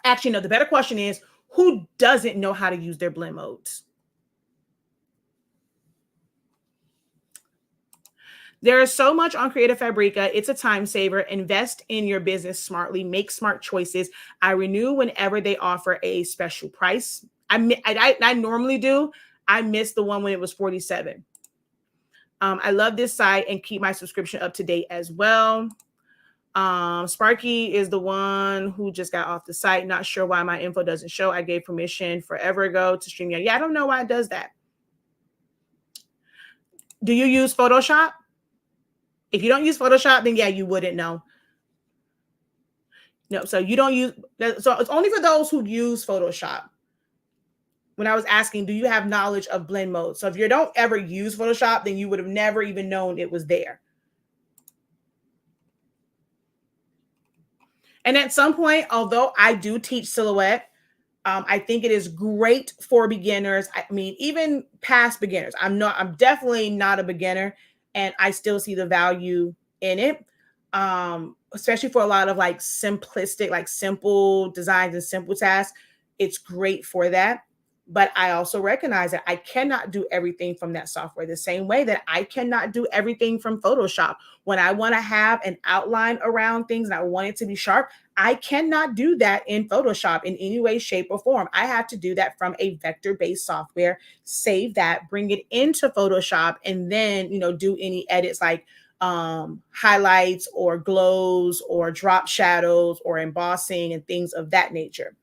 Actually, no, the better question is, who doesn't know how to use their blend modes? There is so much on Creative Fabrica. It's a time saver. Invest in your business smartly. Make smart choices. I renew whenever they offer a special price. I normally do. I missed the one when it was $47. I love this site and keep my subscription up to date as well. Sparky is the one who just got off the site. Not sure why my info doesn't show. I gave permission forever ago to StreamYard. Yeah, I don't know why it does that. Do you use Photoshop? If you don't use Photoshop, then yeah, you wouldn't know. No, so you don't use, so it's only for those who use Photoshop. When I was asking, do you have knowledge of blend mode? So if you don't ever use Photoshop, then you would have never even known it was there. And at some point, although I do teach Silhouette, I think it is great for beginners. I mean, even past beginners. I'm definitely not a beginner, and I still see the value in it. Especially for a lot of like simplistic, like simple designs and simple tasks. It's great for that. But I also recognize that I cannot do everything from that software the same way that I cannot do everything from Photoshop. When I want to have an outline around things and I want it to be sharp, I cannot do that in Photoshop in any way, shape, or form. I have to do that from a vector-based software, save that, bring it into Photoshop, and then, do any edits like highlights or glows or drop shadows or embossing and things of that nature.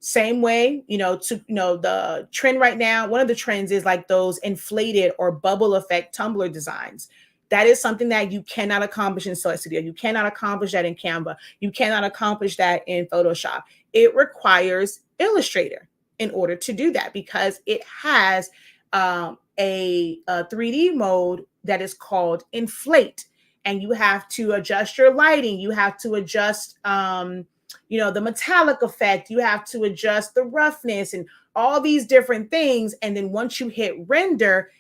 Same way, the trend right now, one of the trends is like those inflated or bubble effect tumbler designs. That is something that you cannot accomplish in Source Studio. You cannot accomplish that in Canva. You cannot accomplish that in Photoshop. It requires Illustrator in order to do that because it has a 3D mode that is called inflate. And you have to adjust your lighting. You have to adjust the metallic effect, you have to adjust the roughness and all these different things. And then once you hit render,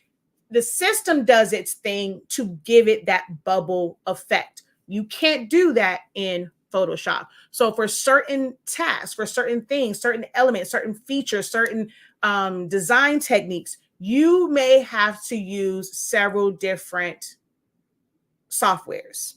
the system does its thing to give it that bubble effect. You can't do that in Photoshop. So for certain tasks, for certain things, certain elements, certain features, certain design techniques, you may have to use several different softwares.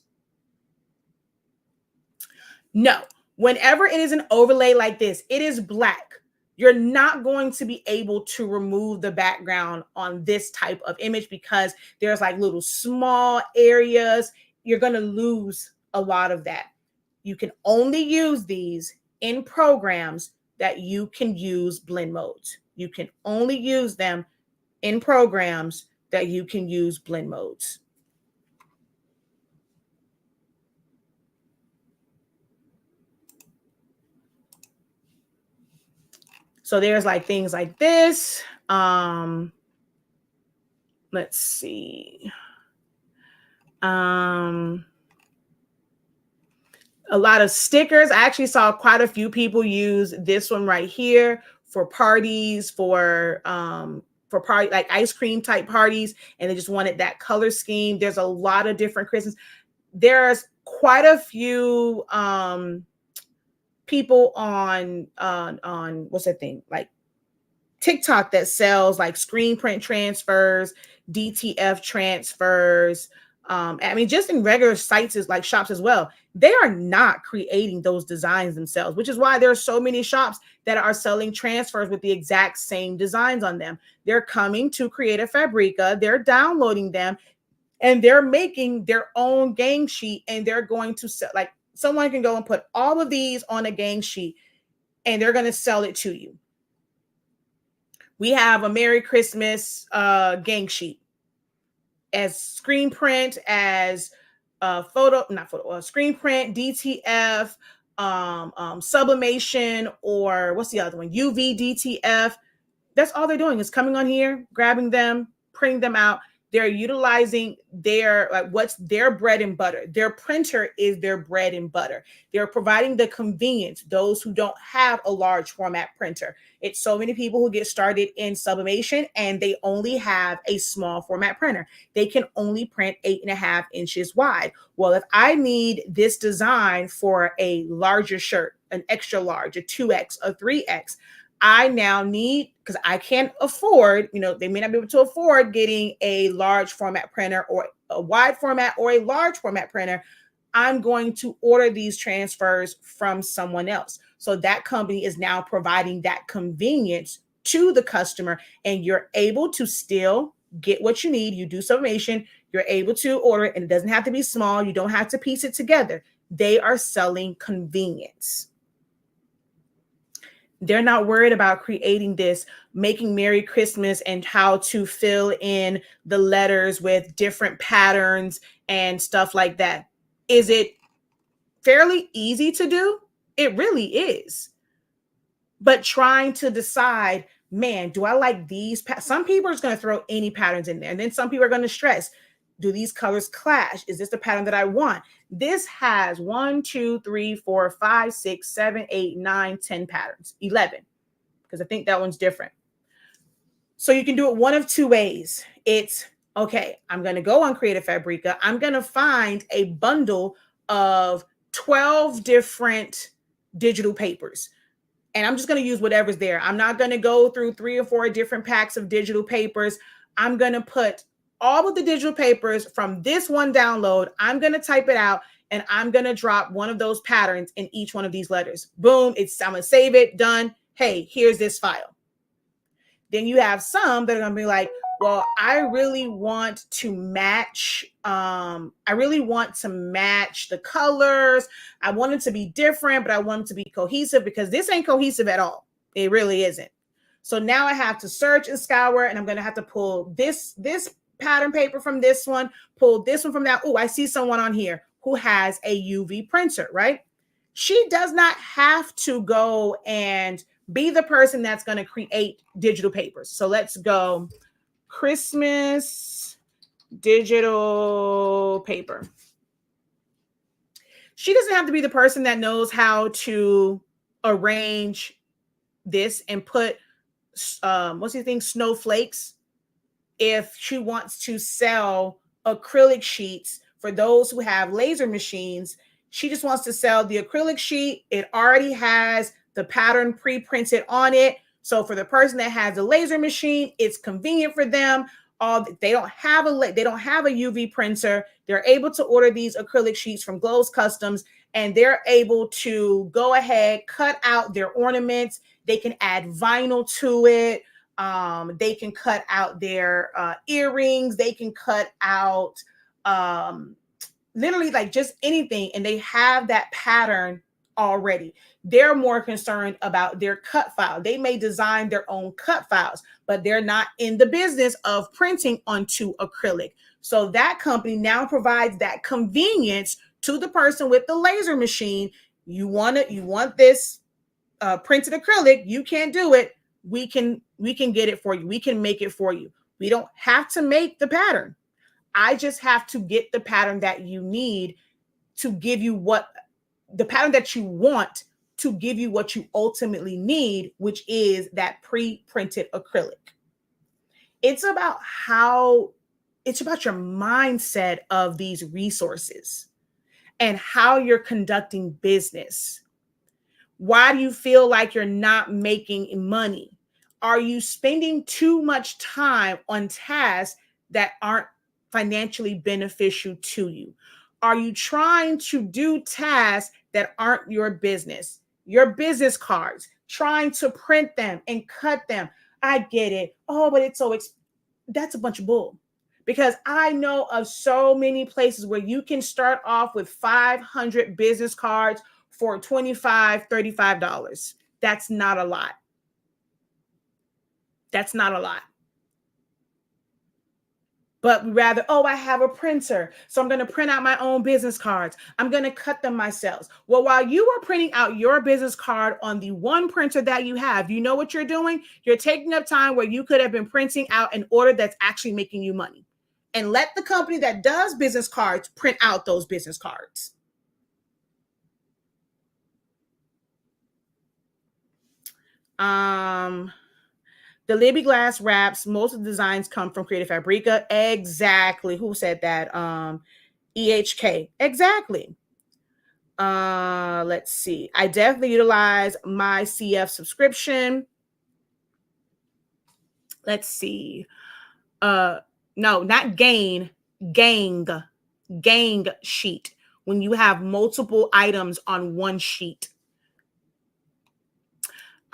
No. Whenever it is an overlay like this, it is black. You're not going to be able to remove the background on this type of image because there's like little small areas. You're going to lose a lot of that. You can only use these in programs that you can use blend modes. You can only use them in programs that you can use blend modes. So there's like things like this. Let's see. A lot of stickers. I actually saw quite a few people use this one right here for parties, for party, like ice cream type parties, and they just wanted that color scheme. There's a lot of different Christmas. There's quite a few people on what's that thing, like TikTok, that sells like screen print transfers, DTF transfers. I mean, just in regular sites is like shops as well. They are not creating those designs themselves, which is why there are so many shops that are selling transfers with the exact same designs on them. They're coming to Creative Fabrica, they're downloading them, and they're making their own gang sheet, and they're going to sell, like someone can go and put all of these on a gang sheet and they're going to sell it to you. We have a Merry Christmas gang sheet as screen print, as screen print, DTF, sublimation, or what's the other one? UV DTF. That's all they're doing is coming on here, grabbing them, printing them out. They're utilizing what's their bread and butter. Their printer is their bread and butter. They're providing the convenience, those who don't have a large format printer. It's so many people who get started in sublimation and they only have a small format printer. They can only print 8.5 inches wide. Well, if I need this design for a larger shirt, an extra large, a 2X, a 3X, I now need, because I can't afford, they may not be able to afford getting a large format printer or a wide format or a large format printer. I'm going to order these transfers from someone else. So that company is now providing that convenience to the customer, and you're able to still get what you need. You do sublimation, you're able to order it, and it doesn't have to be small. You don't have to piece it together. They are selling convenience. They're not worried about creating this, making Merry Christmas and how to fill in the letters with different patterns and stuff like that. Is it fairly easy to do? It really is. But trying to decide, man, do I like these? Some people are just going to throw any patterns in there. And then some people are going to stress, do these colors clash? Is this the pattern that I want? This has 1, 2, 3, 4, 5, 6, 7, 8, 9, 10 patterns, 11, because I think that one's different. So you can do it one of two ways. It's, okay, I'm going to go on Creative Fabrica. I'm going to find a bundle of 12 different digital papers. And I'm just going to use whatever's there. I'm not going to go through 3 or 4 different packs of digital papers. I'm going to put all of the digital papers from this one download. I'm going to type it out and I'm going to drop one of those patterns in each one of these letters. Boom. I'm going to save it. Done. Hey, here's this file. Then you have some that are going to be like, well, I really want to match. I really want to match the colors. I want it to be different, but I want it to be cohesive, because this ain't cohesive at all. It really isn't. So now I have to search and scour, and I'm going to have to pull this pattern paper from this one, pull this one from that. Oh, I see someone on here who has a UV printer, right? She does not have to go and be the person that's going to create digital papers. So let's go Christmas digital paper. She doesn't have to be the person that knows how to arrange this and put snowflakes. If she wants to sell acrylic sheets for those who have laser machines, she just wants to sell the acrylic sheet. It already has the pattern pre-printed on it. So for the person that has a laser machine, it's convenient for them. They don't have a UV printer. They're able to order these acrylic sheets from Glows Customs, and they're able to go ahead, cut out their ornaments. They can add vinyl to it. They can cut out their earrings. They can cut out literally like just anything, and they have that pattern already. They're more concerned about their cut file. They may design their own cut files, but they're not in the business of printing onto acrylic. So that company now provides that convenience to the person with the laser machine. You want this printed acrylic, you can't do it. We can get it for you. We can make it for you. We don't have to make the pattern. I just have to get the pattern that you need to give you the pattern that you want to give you what you ultimately need, which is that pre-printed acrylic. It's about your mindset of these resources and how you're conducting business. Why do you feel like you're not making money? Are you spending too much time on tasks that aren't financially beneficial to you? Are you trying to do tasks that aren't your business? Your business cards, trying to print them and cut them. I get it. Oh, but it's so that's a bunch of bull. Because I know of so many places where you can start off with 500 business cards for $25, $35. That's not a lot. That's not a lot. But we rather, I have a printer, so I'm going to print out my own business cards. I'm going to cut them myself. Well, while you are printing out your business card on the one printer that you have, you know what you're doing? You're taking up time where you could have been printing out an order that's actually making you money. And let the company that does business cards print out those business cards. The Libby Glass wraps, most of the designs come from Creative Fabrica. Exactly. Who said that? EHK. Exactly. Let's see. I definitely utilize my CF subscription. Let's see. No, not Gang sheet. When you have multiple items on one sheet.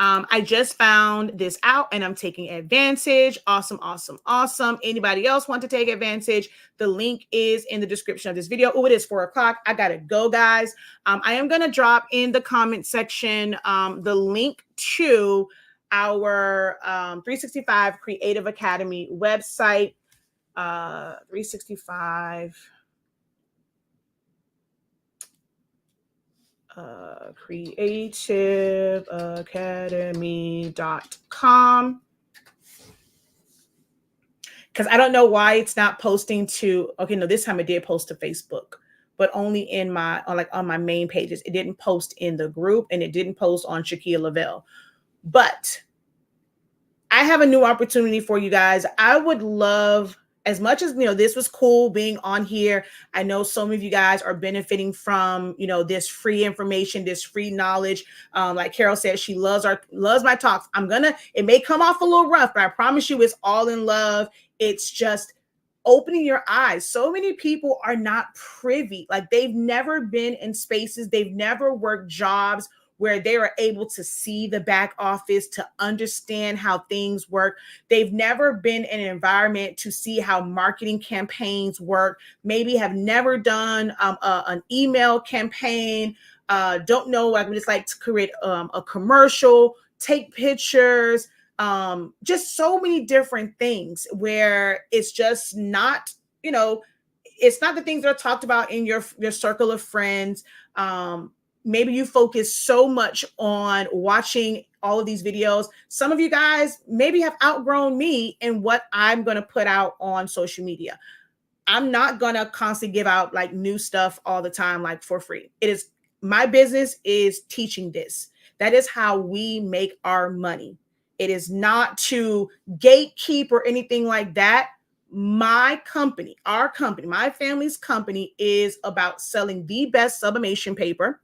I just found this out and I'm taking advantage. Awesome, awesome, awesome. Anybody else want to take advantage? The link is in the description of this video. Oh, it is 4:00. I got to go, guys. I am going to drop in the comment section the link to our 365 Creative Academy website. 365 creativeacademy.com, because I don't know why it's not posting to, this time it did post to Facebook, but only on my main pages. It didn't post in the group and it didn't post on Shakia Lavelle. But I have a new opportunity for you guys. I would love, as much as, this was cool being on here. I know some of you guys are benefiting from, this free information, this free knowledge. Like Carol said, she loves my talks. It may come off a little rough, but I promise you it's all in love. It's just opening your eyes. So many people are not privy. Like, they've never been in spaces, they've never worked jobs where they are able to see the back office, to understand how things work. They've never been in an environment to see how marketing campaigns work, maybe have never done an email campaign, don't know what it's like to create a commercial, take pictures, just so many different things where it's just not, it's not the things that are talked about in your circle of friends. Maybe you focus so much on watching all of these videos. Some of you guys maybe have outgrown me and what I'm going to put out on social media. I'm not going to constantly give out like new stuff all the time, like for free. My business is teaching this. That is how we make our money. It is not to gatekeep or anything like that. My company, our company, my family's company is about selling the best sublimation paper.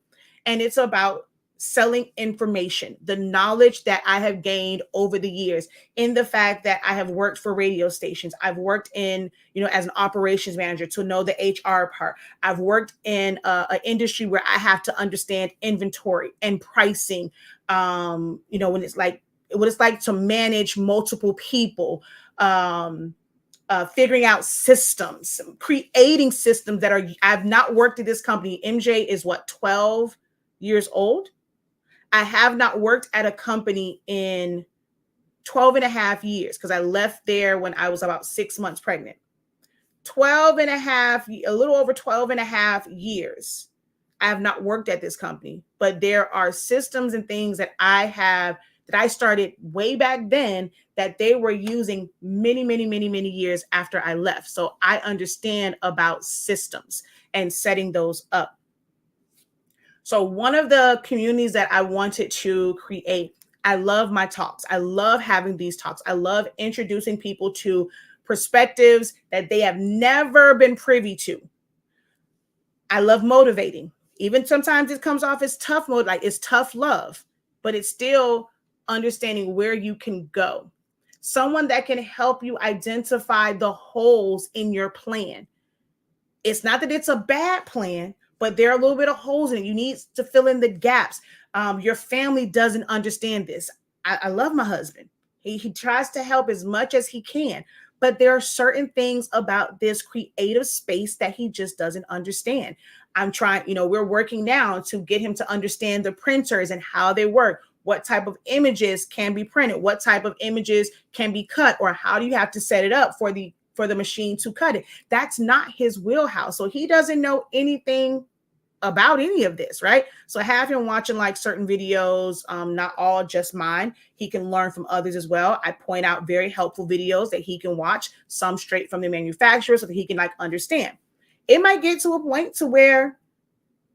And it's about selling information, the knowledge that I have gained over the years, in the fact that I have worked for radio stations. I've worked in, as an operations manager to know the HR part. I've worked in an industry where I have to understand inventory and pricing. When it's like, what it's like to manage multiple people, figuring out systems, creating systems I've not worked at this company. MJ is what, 12 years old? I have not worked at a company in 12 and a half years because I left there when I was about 6 months pregnant. 12 and a half, a little over 12 and a half years. I have not worked at this company, but there are systems and things that I started way back then that they were using many, many, many, many years after I left. So I understand about systems and setting those up. So one of the communities that I wanted to create, I love my talks. I love having these talks. I love introducing people to perspectives that they have never been privy to. I love motivating. Even sometimes it comes off as tough mode, like it's tough love, but it's still understanding where you can go. Someone that can help you identify the holes in your plan. It's not that it's a bad plan, but there are a little bit of holes in it. You need to fill in the gaps. Your family doesn't understand this. I love my husband. He tries to help as much as he can, but there are certain things about this creative space that he just doesn't understand. I'm trying, we're working now to get him to understand the printers and how they work, what type of images can be printed, what type of images can be cut, or how do you have to set it up for the machine to cut it. That's not his wheelhouse. So he doesn't know anything about any of this, right? So have him watching like certain videos, not all just mine. He can learn from others as well. I point out very helpful videos that he can watch, some straight from the manufacturer, so that he can like understand. It might get to a point to where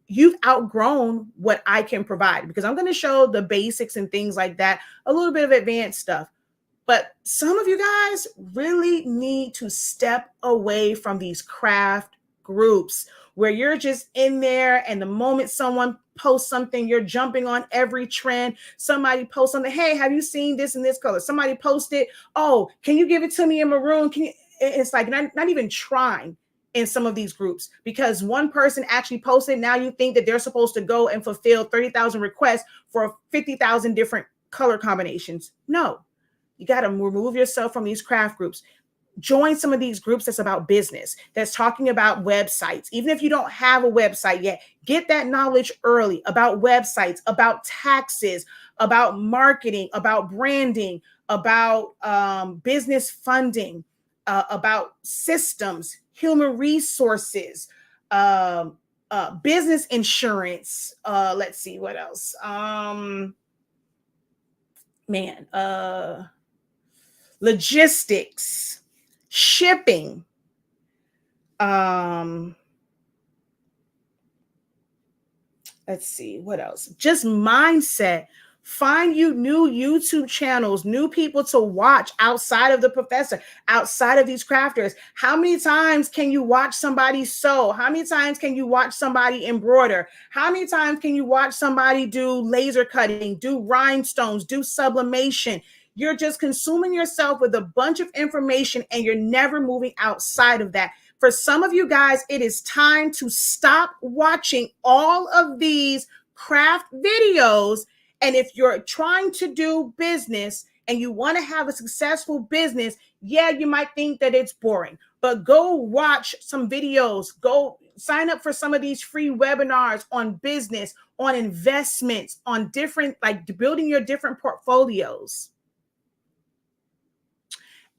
you've outgrown what I can provide, because I'm going to show the basics and things like that, a little bit of advanced stuff. But some of you guys really need to step away from these craft groups where you're just in there, and the moment someone posts something, you're jumping on every trend. Somebody posts something, hey, have you seen this in this color? Somebody posted, oh, can you give it to me in maroon? It's like not even trying in some of these groups, because one person actually posted. Now you think that they're supposed to go and fulfill 30,000 requests for 50,000 different color combinations. No. You got to remove yourself from these craft groups. Join some of these groups that's about business, that's talking about websites. Even if you don't have a website yet, get that knowledge early about websites, about taxes, about marketing, about branding, about business funding, about systems, human resources, business insurance. Let's see what else. Logistics, shipping, let's see what else. Just mindset Find you new YouTube channels, new people to watch outside of the professor, outside of these crafters. How many times can you watch somebody sew? How many times can you watch somebody embroider? How many times can you watch somebody do laser cutting, do rhinestones, do sublimation? You're just consuming yourself with a bunch of information and you're never moving outside of that. For some of you guys, it is time to stop watching all of these craft videos. And if you're trying to do business and you want to have a successful business, yeah, you might think that it's boring, but go watch some videos. Go sign up for some of these free webinars on business, on investments, on different, like building your different portfolios.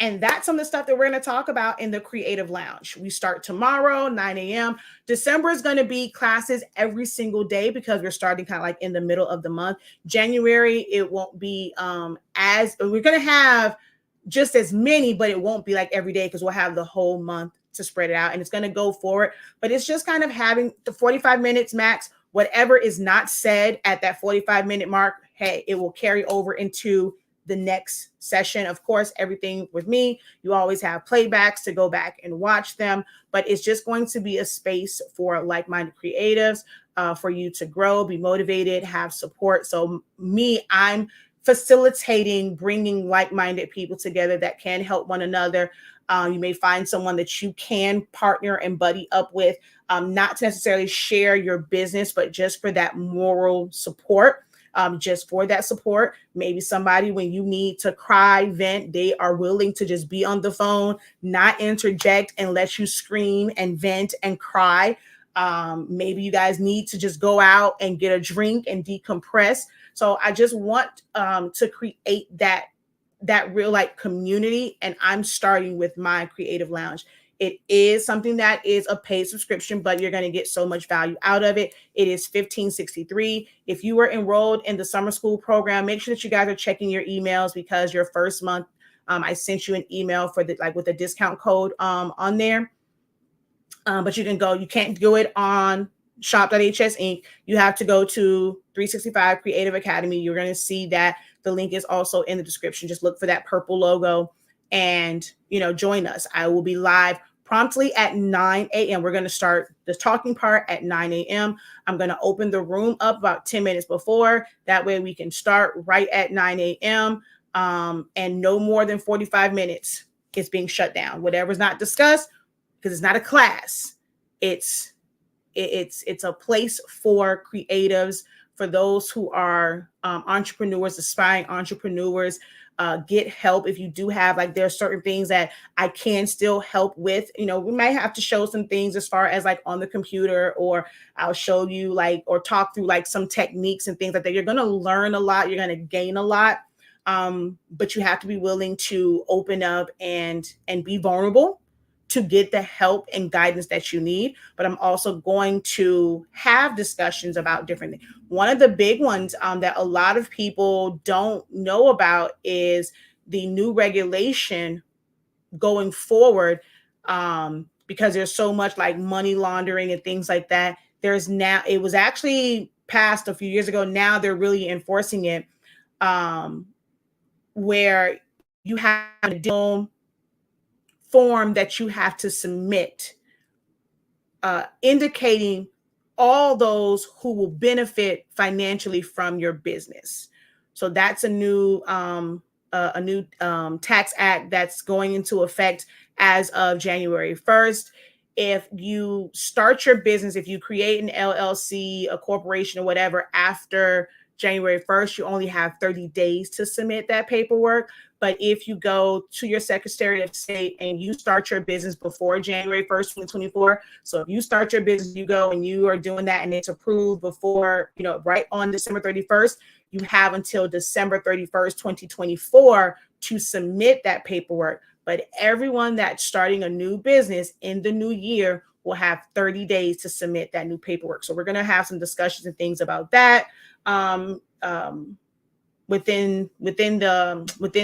And that's some of the stuff that we're going to talk about in the Creative Lounge. We start tomorrow, 9 a.m. December is going to be classes every single day because we're starting kind of like in the middle of the month. January, it won't be as, we're going to have just as many, but it won't be like every day because we'll have the whole month to spread it out and it's going to go forward. But it's just kind of having the 45 minutes max. Whatever is not said at that 45-minute mark, hey, it will carry over into the next session. Of course, everything with me, you always have playbacks to go back and watch them, but it's just going to be a space for like-minded creatives, for you to grow, be motivated, have support. So me, I'm facilitating bringing like-minded people together that can help one another. You may find someone that you can partner and buddy up with, not to necessarily share your business, but just for that moral support. Just for that support. Maybe somebody, when you need to cry, vent, they are willing to just be on the phone, not interject and let you scream and vent and cry. Maybe you guys need to just go out and get a drink and decompress. So I just want to create that real like community. And I'm starting with my Creative Lounge. It is something that is a paid subscription, but you're going to get so much value out of it. It is $15.63. If you were enrolled in the summer school program, make sure that you guys are checking your emails because your first month, I sent you an email for the like with a discount code on there. But you can go, you can't do it on shop.hs Inc. You have to go to 365 Creative Academy. You're going to see that the link is also in the description. Just look for that purple logo and, join us. I will be live promptly at 9 a.m. We're going to start the talking part at 9 a.m. I'm going to open the room up about 10 minutes before. That way we can start right at 9 a.m. And no more than 45 minutes is being shut down. Whatever's not discussed, because it's not a class. It's a place for creatives, for those who are entrepreneurs, aspiring entrepreneurs. Get help if you do have, like, there are certain things that I can still help with. We might have to show some things as far as like on the computer, or I'll show you like, or talk through like some techniques and things like that. You're going to learn a lot. You're going to gain a lot. But you have to be willing to open up and be vulnerable to get the help and guidance that you need. But I'm also going to have discussions about different things. One of the big ones that a lot of people don't know about is the new regulation going forward, because there's so much like money laundering and things like that. It was actually passed a few years ago. Now they're really enforcing it, where you have a deal form that you have to submit, indicating all those who will benefit financially from your business. So that's a new tax act that's going into effect as of January 1st. If you start your business, if you create an LLC, a corporation, or whatever after January 1st, you only have 30 days to submit that paperwork. But if you go to your Secretary of State and you start your business before January 1st, 2024, so if you start your business, you go and you are doing that and it's approved before, right on December 31st, you have until December 31st, 2024 to submit that paperwork. But everyone that's starting a new business in the new year will have 30 days to submit that new paperwork. So we're going to have some discussions and things about that within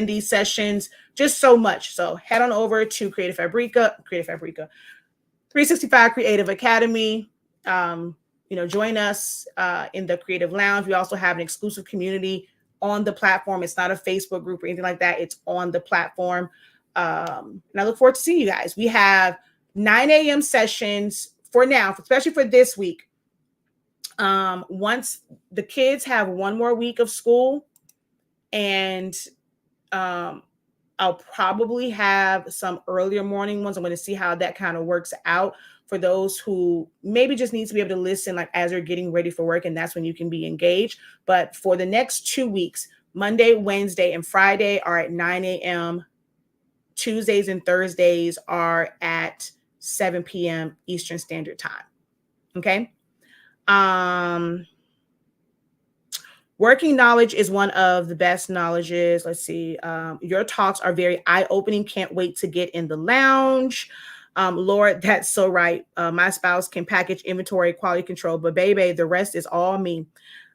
these sessions. Just so much. So head on over to Creative Fabrica, 365 Creative Academy. Join us in the Creative Lounge. We also have an exclusive community on the platform. It's not a Facebook group or anything like that. It's on the platform. And I look forward to seeing you guys. We have 9 a.m. sessions for now, especially for this week. Once the kids have one more week of school, and I'll probably have some earlier morning ones. I'm going to see how that kind of works out for those who maybe just need to be able to listen like as they're getting ready for work, and that's when you can be engaged. But for the next 2 weeks, Monday, Wednesday, and Friday are at 9 a.m. Tuesdays and Thursdays are at 7 p.m. Eastern Standard Time. Okay. Working knowledge is one of the best knowledges. Let's see. Your talks are very eye-opening. Can't wait to get in the lounge. Lord, that's so right. My spouse can package, inventory, quality control, but baby, the rest is all me.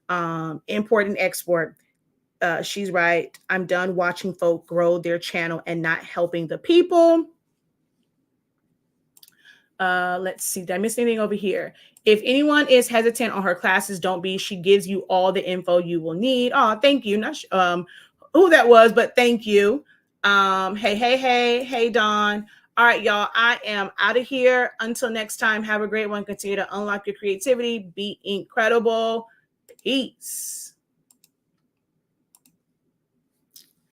Import and export. She's right. I'm done watching folk grow their channel and not helping the people. Let's see. Did I miss anything over here? If anyone is hesitant on her classes, don't be. She gives you all the info you will need. Oh, thank you. Not who that was, but thank you. Hey, Dawn. All right, y'all. I am out of here. Until next time, have a great one. Continue to unlock your creativity. Be incredible. Peace.